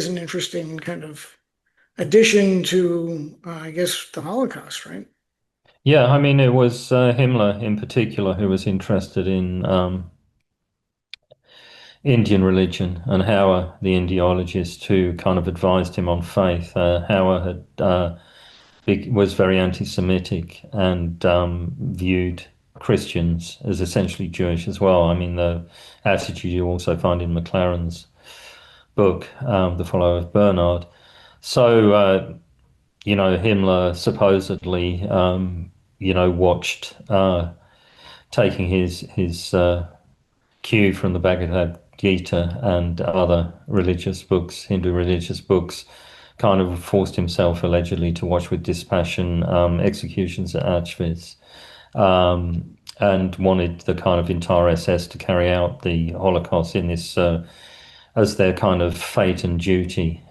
an interesting kind of addition to, I guess, the Holocaust, right? Yeah, I mean, it was Himmler in particular who was interested in Indian religion, and Hauer, the Indiologist, who kind of advised him on faith. Hauer was very anti-Semitic and viewed Christians as essentially Jewish as well. I mean, the attitude you also find in McLaren's book, The Follower of Bernard. So, Himmler supposedly, watched, taking his cue from the Bhagavad Gita and other religious books, Hindu religious books, kind of forced himself allegedly to watch with dispassion executions at Auschwitz, and wanted the kind of entire SS to carry out the Holocaust in this as their kind of fate and duty,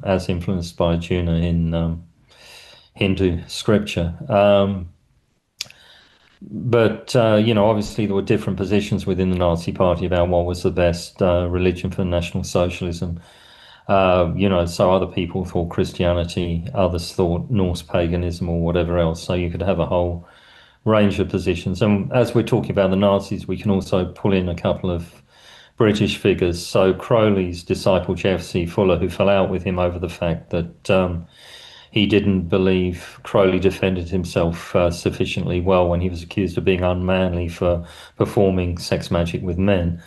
as influenced by Arjuna in Hindu scripture. But obviously there were different positions within the Nazi Party about what was the best religion for National Socialism. So other people thought Christianity, others thought Norse paganism or whatever else. So you could have a whole range of positions. And as we're talking about the Nazis, we can also pull in a couple of British figures. So Crowley's disciple J.F.C. Fuller, who fell out with him over the fact that he didn't believe Crowley defended himself sufficiently well when he was accused of being unmanly for performing sex magic with men.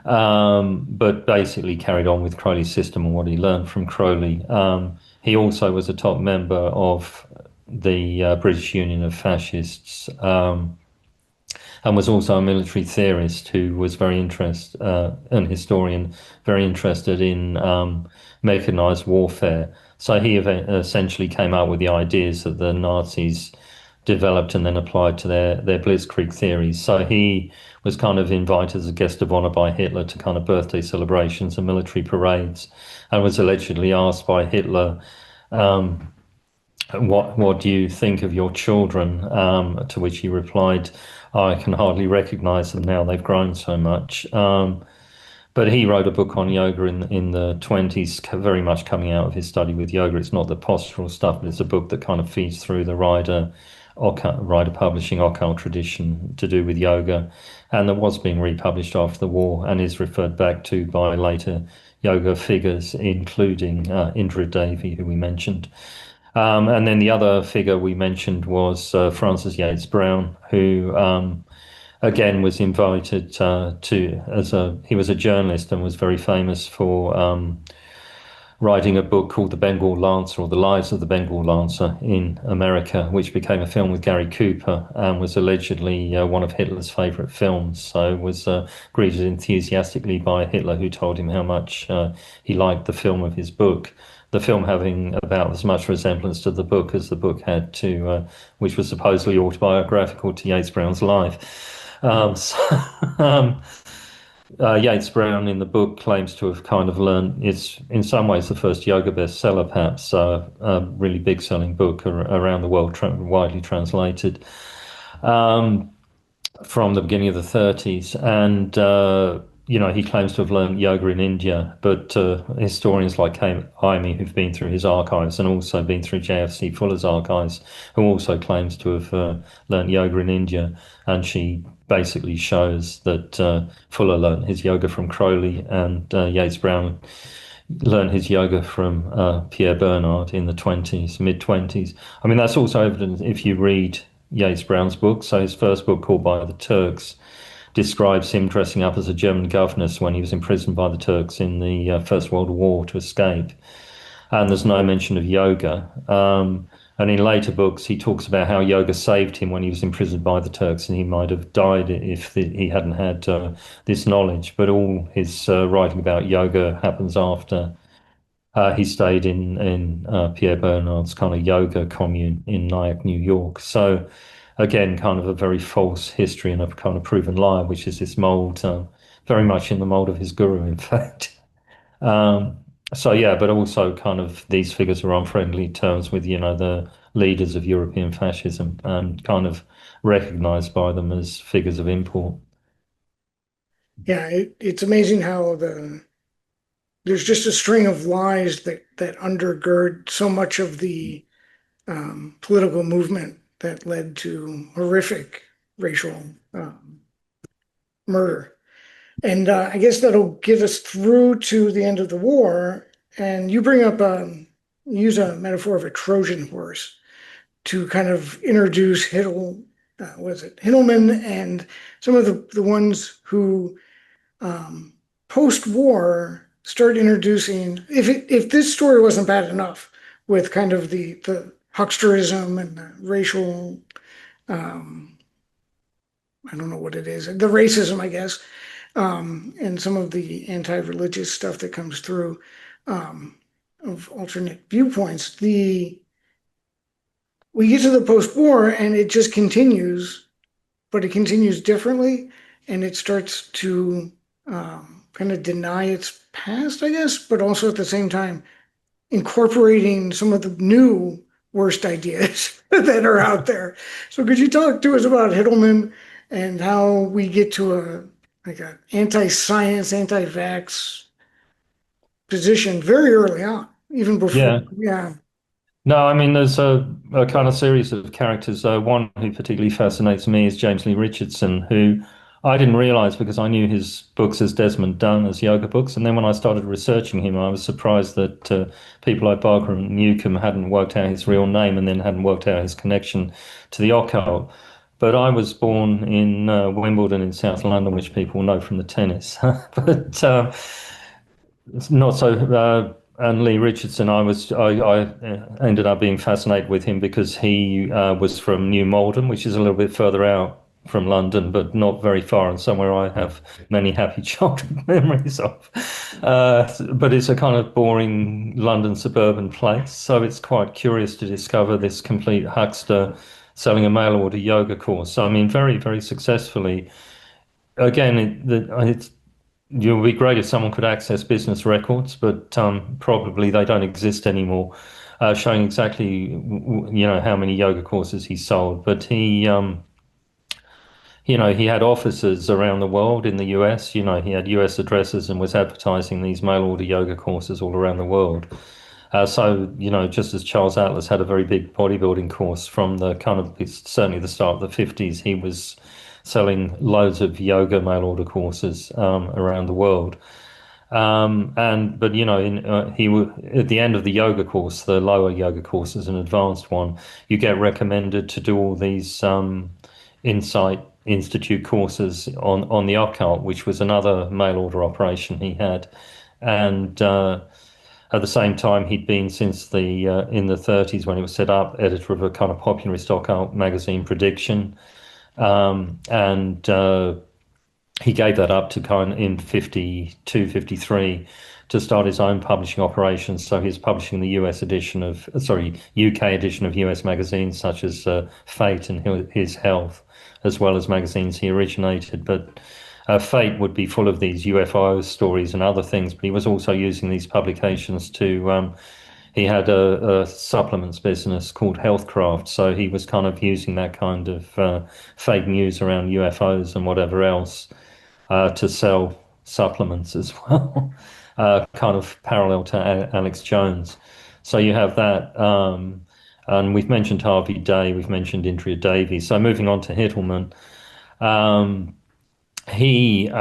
But basically carried on with Crowley's system and what he learned from Crowley. He also was a top member of the British Union of Fascists, and was also a military theorist who was very interested, an historian, very interested in mechanized warfare. So he essentially came out with the ideas that the Nazis developed and then applied to their Blitzkrieg theories. So he was kind of invited as a guest of honor by Hitler to kind of birthday celebrations and military parades, and was allegedly asked by Hitler, what do you think of your children? To which he replied, I can hardly recognize them now, they've grown so much. But he wrote a book on yoga in the 20s, very much coming out of his study with yoga. It's not the postural stuff, but it's a book that kind of feeds through the Rider Publishing occult tradition to do with yoga, and that was being republished after the war and is referred back to by later yoga figures, including Indra Devi, who we mentioned. And then the other figure we mentioned was Francis Yates Brown, who again was invited he was a journalist and was very famous for writing a book called The Bengal Lancer, or The Lives of the Bengal Lancer in America, which became a film with Gary Cooper and was allegedly one of Hitler's favorite films. So was greeted enthusiastically by Hitler, who told him how much he liked the film of his book. The film having about as much resemblance to the book as the book had to, which was supposedly autobiographical to Yates Brown's life. So, Yates Brown in the book claims to have kind of learned, it's in some ways the first yoga bestseller, perhaps, a really big selling book around the world, widely translated, from the beginning of the 30s. And, he claims to have learned yoga in India, but historians like Amy, who've been through his archives and also been through J.F.C. Fuller's archives, who also claims to have learned yoga in India, and she basically shows that Fuller learned his yoga from Crowley, and Yates Brown learned his yoga from Pierre Bernard in the mid 20s. I mean, that's also evident if you read Yates Brown's book. So his first book, called By the Turks, describes him dressing up as a German governess when he was imprisoned by the Turks in the First World War to escape. And there's no mention of yoga. And in later books, he talks about how yoga saved him when he was imprisoned by the Turks, and he might have died if he hadn't had this knowledge. But all his writing about yoga happens after he stayed in Pierre Bernard's kind of yoga commune in Nyack, New York. So again, kind of a very false history and a kind of proven lie, which is this mold, very much in the mold of his guru, in fact. Um, so yeah, but also kind of these figures are on friendly terms with, the leaders of European fascism and kind of recognized by them as figures of import. Yeah, it's amazing how there's just a string of lies that undergird so much of the political movement that led to horrific racial murder. And I guess that'll get us through to the end of the war. And you bring up, use a metaphor of a Trojan horse to kind of introduce Hittleman and some of the ones who post-war start introducing, if this story wasn't bad enough with kind of the hucksterism and the racial, I don't know what it is, the racism, I guess, and some of the anti-religious stuff that comes through of alternate viewpoints. We get to the post-war and it just continues, but it continues differently, and it starts to kind of deny its past, I guess, but also at the same time incorporating some of the new worst ideas that are out there. So could you talk to us about Hittleman and how we get to a anti-science, anti-vax position very early on, even before, Yeah, yeah. No, I mean, there's a kind of series of characters. One who particularly fascinates me is James Lee Richardson, who I didn't realize because I knew his books as Desmond Dunn, as yoga books. And then when I started researching him, I was surprised that people like Barker and Newcomb hadn't worked out his real name and then hadn't worked out his connection to the occult. But I was born in Wimbledon in South London, which people know from the tennis. But it's not so. And Lee Richardson, I ended up being fascinated with him because he was from New Malden, which is a little bit further out from London, but not very far, and somewhere I have many happy childhood memories of. But it's a kind of boring London suburban place, so it's quite curious to discover this complete huckster selling a mail order yoga course. So I mean, very, very successfully. Again, it's it would be great if someone could access business records, but probably they don't exist anymore, showing exactly how many yoga courses he sold. But he had offices around the world in the US. He had US addresses and was advertising these mail order yoga courses all around the world. So, just as Charles Atlas had a very big bodybuilding course from the kind of certainly the start of the 50s, he was selling loads of yoga mail order courses around the world. At the end of the yoga course, the lower yoga course is an advanced one. You get recommended to do all these Insight Institute courses on the occult, which was another mail order operation he had, and at the same time he'd been since the in the 30s when it was set up, editor of a kind of popularist occult magazine, Prediction, and he gave that up to kind of in 52, 53 to start his own publishing operations. So he's publishing the US edition of, sorry, UK edition of US magazines such as Fate and His Health, as well as magazines he originated. But Fate would be full of these UFO stories and other things, but he was also using these publications to he had a supplements business called Healthcraft, so he was kind of using that kind of fake news around UFOs and whatever else to sell supplements as well, kind of parallel to Alex Jones. So you have that, and we've mentioned Harvey Day, we've mentioned Indria Davies. So moving on to Hittleman, um, he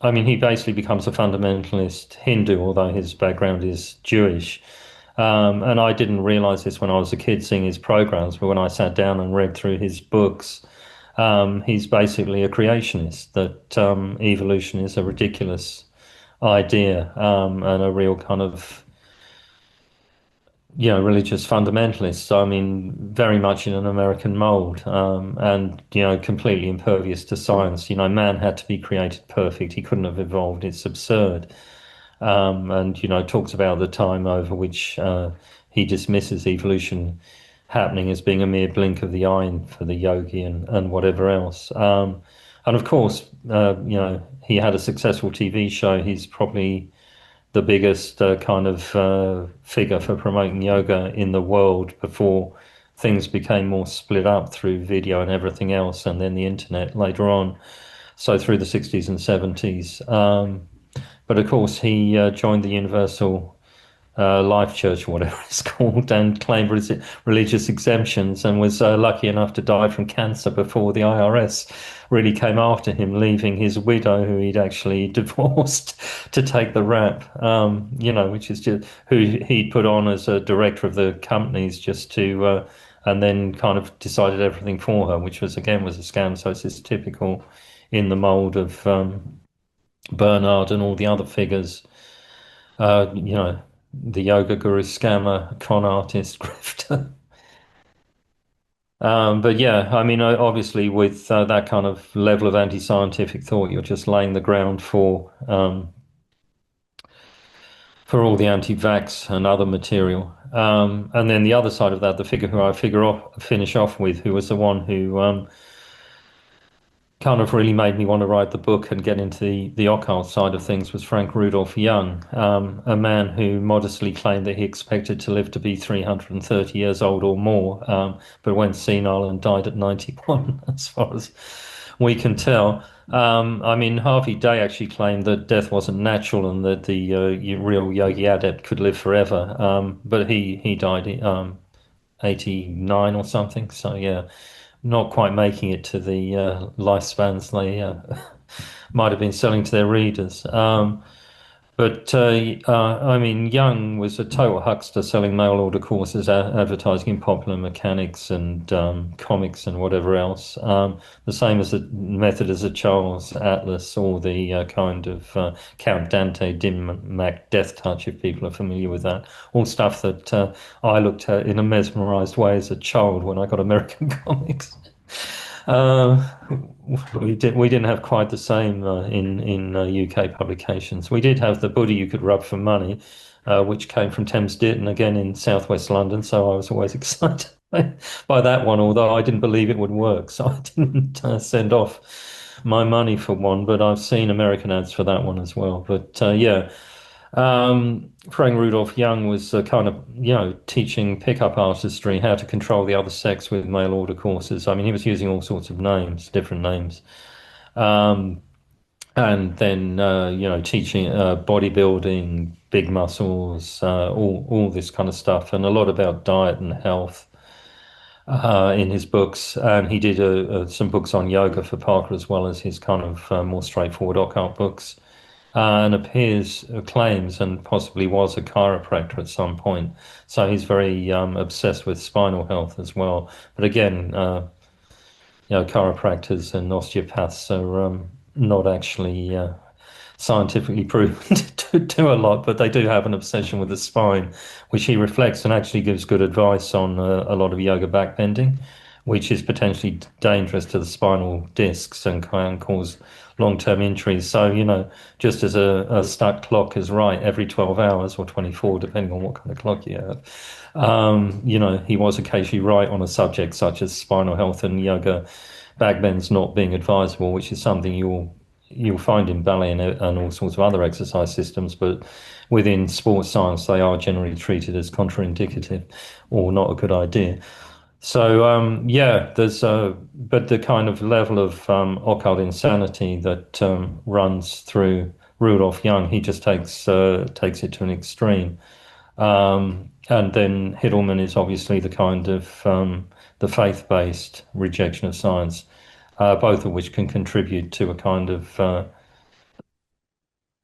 I mean, he basically becomes a fundamentalist Hindu, although his background is Jewish. And I didn't realize this when I was a kid seeing his programs, but when I sat down and read through his books, he's basically a creationist, that evolution is a ridiculous idea, and a real kind of religious fundamentalists. So, I mean, very much in an American mold, and, completely impervious to science. Man had to be created perfect. He couldn't have evolved. It's absurd. And, talks about the time over which he dismisses evolution happening as being a mere blink of the eye for the yogi and whatever else. And of course, he had a successful TV show. He's probably the biggest kind of figure for promoting yoga in the world before things became more split up through video and everything else, and then the internet later on. So through the 60s and 70s. But of course, he joined the Universal Life Church, or whatever it's called, and claimed religious exemptions and was lucky enough to die from cancer before the IRS really came after him, leaving his widow, who he'd actually divorced, to take the rap, which is just who he'd put on as a director of the companies just to, and then kind of decided everything for her, which was a scam. So it's just typical in the mold of Bernard and all the other figures, uh, you know, the yoga guru, scammer, con artist, grifter. But yeah, I mean, obviously, with that kind of level of anti-scientific thought, you're just laying the ground for all the anti-vax and other material. And then the other side of that, the figure who finish off with, who was the one who kind of really made me want to write the book and get into the occult side of things, was Frank Rudolph Young, a man who modestly claimed that he expected to live to be 330 years old or more, but went senile and died at 91, as far as we can tell. I mean, Harvey Day actually claimed that death wasn't natural and that the real yogi adept could live forever. But he died 89 or something. So yeah, not quite making it to the lifespans they might have been selling to their readers. I mean, Young was a total huckster selling mail order courses, advertising in Popular Mechanics and comics and whatever else. The same as the method as a Charles Atlas or the kind of Count Dante Dim Mac Death Touch, if people are familiar with that. All stuff that I looked at in a mesmerized way as a child when I got American comics. Uh, we didn't have quite the same in UK publications. We did have the Buddha you could rub for money, which came from Thames Ditton again in southwest London. So I was always excited by that one, although I didn't believe it would work. So I didn't send off my money for one. But I've seen American ads for that one as well. But yeah. Frank Rudolph Young was kind of, teaching pickup artistry, how to control the other sex with mail order courses. I mean, he was using all sorts of names, different names. Um, and then, teaching bodybuilding, big muscles, all this kind of stuff, and a lot about diet and health in his books. And he did some books on yoga for Parker as well as his kind of more straightforward occult books and appears, claims, and possibly was a chiropractor at some point. So he's very obsessed with spinal health as well. But again, chiropractors and osteopaths are not actually scientifically proven to do a lot, but they do have an obsession with the spine, which he reflects and actually gives good advice on a lot of yoga backbending, which is potentially dangerous to the spinal discs and can cause long-term injuries. So, just as a stuck clock is right every 12 hours or 24, depending on what kind of clock you have, he was occasionally right on a subject such as spinal health and yoga backbends not being advisable, which is something you'll find in ballet and all sorts of other exercise systems, but within sports science, they are generally treated as contraindicative or not a good idea. So yeah, but the kind of level of occult insanity that runs through Rudolph Young, he just takes it to an extreme. And then Hiddleman is obviously the kind of the faith-based rejection of science, both of which can contribute to a kind of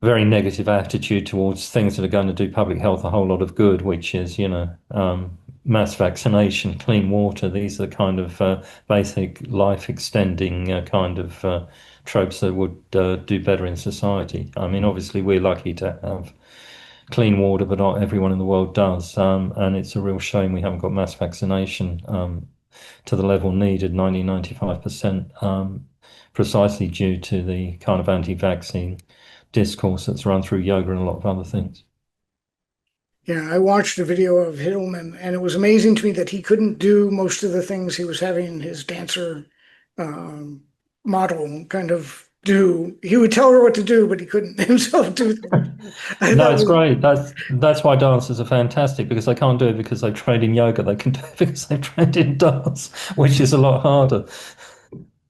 very negative attitude towards things that are going to do public health a whole lot of good, which is, mass vaccination, clean water. These are the kind of basic life extending kind of tropes that would do better in society. I mean, obviously, we're lucky to have clean water, but not everyone in the world does. And it's a real shame we haven't got mass vaccination to the level needed, 95%, precisely due to the kind of anti-vaccine discourse that's run through yoga and a lot of other things. Yeah, I watched a video of Hiddleman, and it was amazing to me that he couldn't do most of the things he was having his dancer um, model kind of do. He would tell her what to do, but he couldn't himself do them. I No, thought it's was great. That's why dancers are fantastic because they can't do it because they've trained in yoga. They can do it because they've trained in dance, which is a lot harder.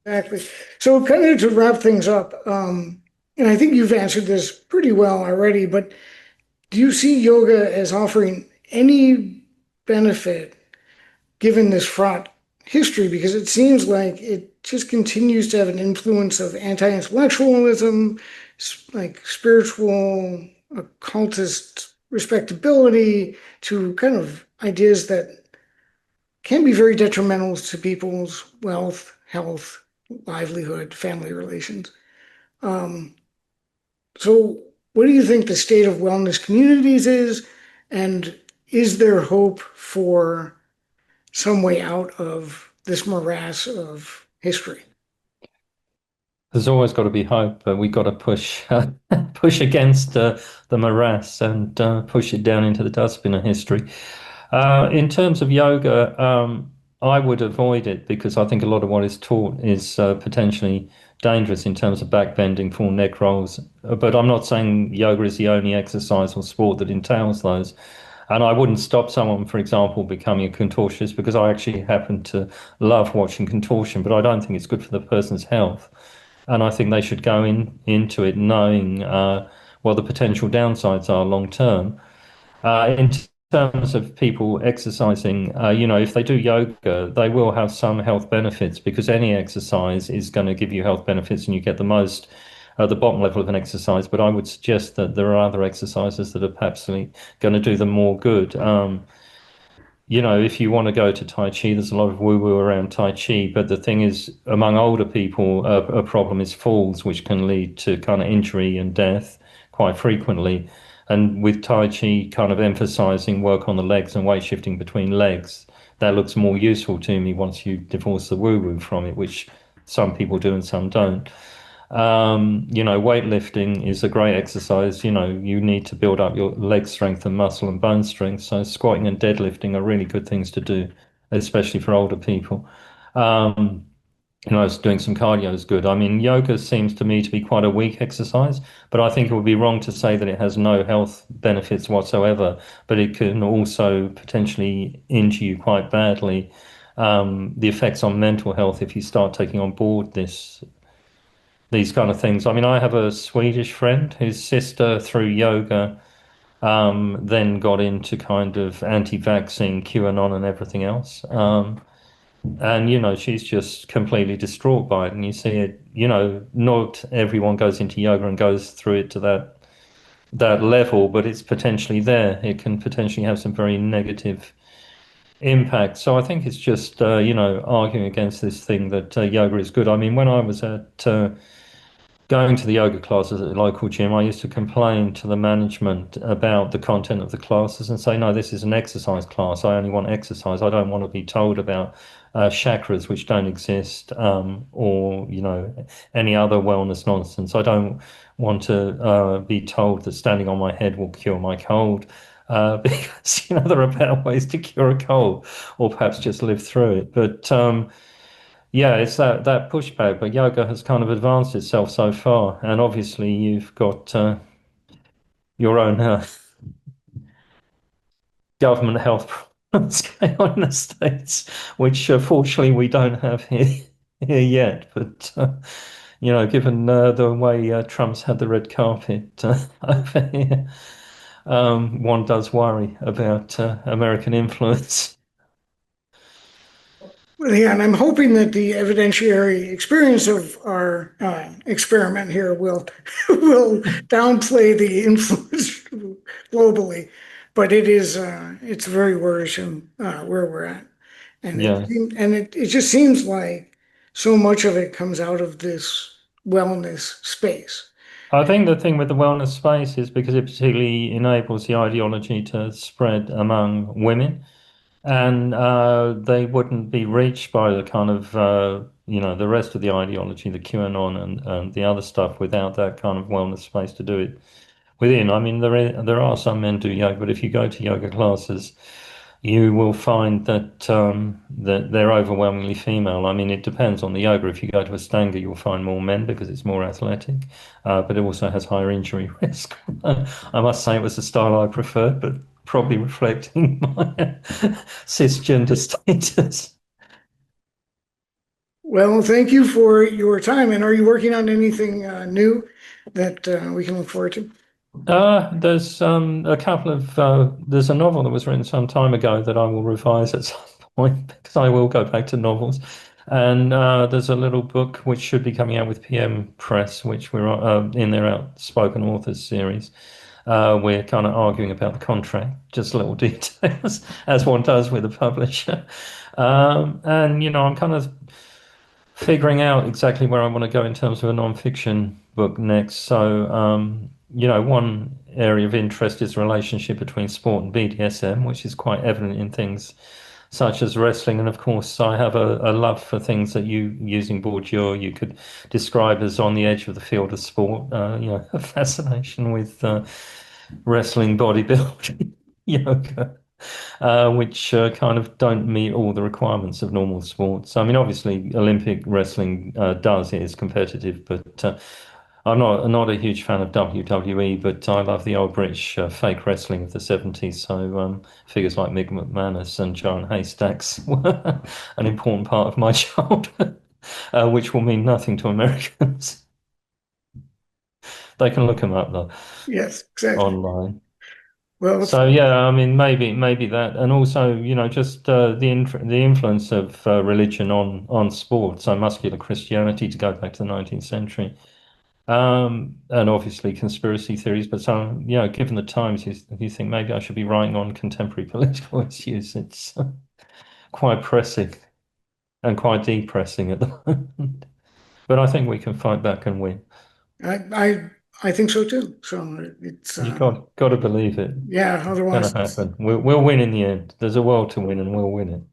exactly. So kind of to wrap things up, and I think you've answered this pretty well already, but do you see yoga as offering any benefit given this fraught history? Because it seems like it just continues to have an influence of anti-intellectualism, like spiritual, occultist respectability, to kind of ideas that can be very detrimental to people's wealth, health, livelihood, family relations. Um, so, what do you think the state of wellness communities is? And is there hope for some way out of this morass of history? There's always got to be hope, but we've got to push push against the morass and push it down into the dustbin of history. In terms of yoga, I would avoid it because I think a lot of what is taught is potentially dangerous in terms of backbending, full neck rolls. But I'm not saying yoga is the only exercise or sport that entails those. And I wouldn't stop someone, for example, becoming a contortionist because I actually happen to love watching contortion, but I don't think it's good for the person's health. and I think they should go into it knowing what the potential downsides are long term. In terms of people exercising, if they do yoga, they will have some health benefits because any exercise is going to give you health benefits and you get the most at the bottom level of an exercise. But I would suggest that there are other exercises that are perhaps going to do them more good. If you want to go to Tai Chi, there's a lot of woo-woo around Tai Chi, but the thing is, among older people, a problem is falls, which can lead to kind of injury and death quite frequently. And with Tai Chi kind of emphasizing work on the legs and weight shifting between legs, that looks more useful to me once you divorce the woo-woo from it, which some people do and some don't. Weightlifting is a great exercise. You need to build up your leg strength and muscle and bone strength. So squatting and deadlifting are really good things to do, especially for older people. Um, doing some cardio is good. I mean, yoga seems to me to be quite a weak exercise, but I think it would be wrong to say that it has no health benefits whatsoever, but it can also potentially injure you quite badly. The effects on mental health if you start taking on board these kind of things. I mean, I have a Swedish friend whose sister, through yoga, then got into kind of anti-vaccine, QAnon, and everything else. And she's just completely distraught by it. And you see it. Not everyone goes into yoga and goes through it to that level, but it's potentially there. It can potentially have some very negative impact. So I think it's just arguing against this thing that yoga is good. I mean, when I was at going to the yoga classes at the local gym, I used to complain to the management about the content of the classes and say, no, this is an exercise class. I only want exercise. I don't want to be told about chakras which don't exist, or, any other wellness nonsense. I don't want to be told that standing on my head will cure my cold. Because, there are better ways to cure a cold, or perhaps just live through it. But yeah, it's that pushback, but yoga has kind of advanced itself so far, and obviously you've got your own government health problems going on in the States, which fortunately we don't have here yet. But given the way Trump's had the red carpet over here, one does worry about American influence. Well, yeah, and I'm hoping that the evidentiary experience of our experiment here will will downplay the influence globally, but it's very worrisome where we're at, and Yeah. it just seems like so much of it comes out of this wellness space. I think the thing with the wellness space is because it particularly enables the ideology to spread among women, and they wouldn't be reached by the kind of the rest of the ideology, the QAnon and the other stuff, without that kind of wellness space to do it within. I mean, there are some men do yoga, but if you go to yoga classes, you will find that they're overwhelmingly female. I mean, it depends on the yoga. If you go to Ashtanga, you'll find more men because it's more athletic, but it also has higher injury risk. I must say it was the style I preferred, but probably reflecting my cisgender status. Well, thank you for your time. And are you working on anything new that we can look forward to? There's a couple of there's a novel that was written some time ago that I will revise at some point because I will go back to novels. And there's a little book which should be coming out with PM Press, which we're in their Outspoken Authors series. We're kind of arguing about the contract, just little details, as one does with a publisher. And I'm kind of figuring out exactly where I want to go in terms of a non-fiction book next. So, one area of interest is the relationship between sport and BDSM, which is quite evident in things such as wrestling. And of course, I have a love for things that using Bourdieu, you could describe as on the edge of the field of sport. A fascination with wrestling, bodybuilding, yoga, which kind of don't meet all the requirements of normal sports. I mean, obviously, Olympic wrestling does, it is competitive, but I'm not a huge fan of WWE, but I love the old British fake wrestling of the 70s. So figures like Mick McManus and John Haystacks were an important part of my childhood. which will mean nothing to Americans. They can look them up though Yes, exactly. online. Well, So yeah, I mean, maybe that, and also, just the influence of religion on sport. So muscular Christianity to go back to the 19th century, and obviously conspiracy theories. But some, given the times, you think maybe I should be writing on contemporary political issues. It's quite pressing and quite depressing at the moment. But I think we can fight back and win. I I I think so too. So it's You got to believe it. yeah. It's going Otherwise, to happen. We'll win in the end. There's a world to win, and we'll win it.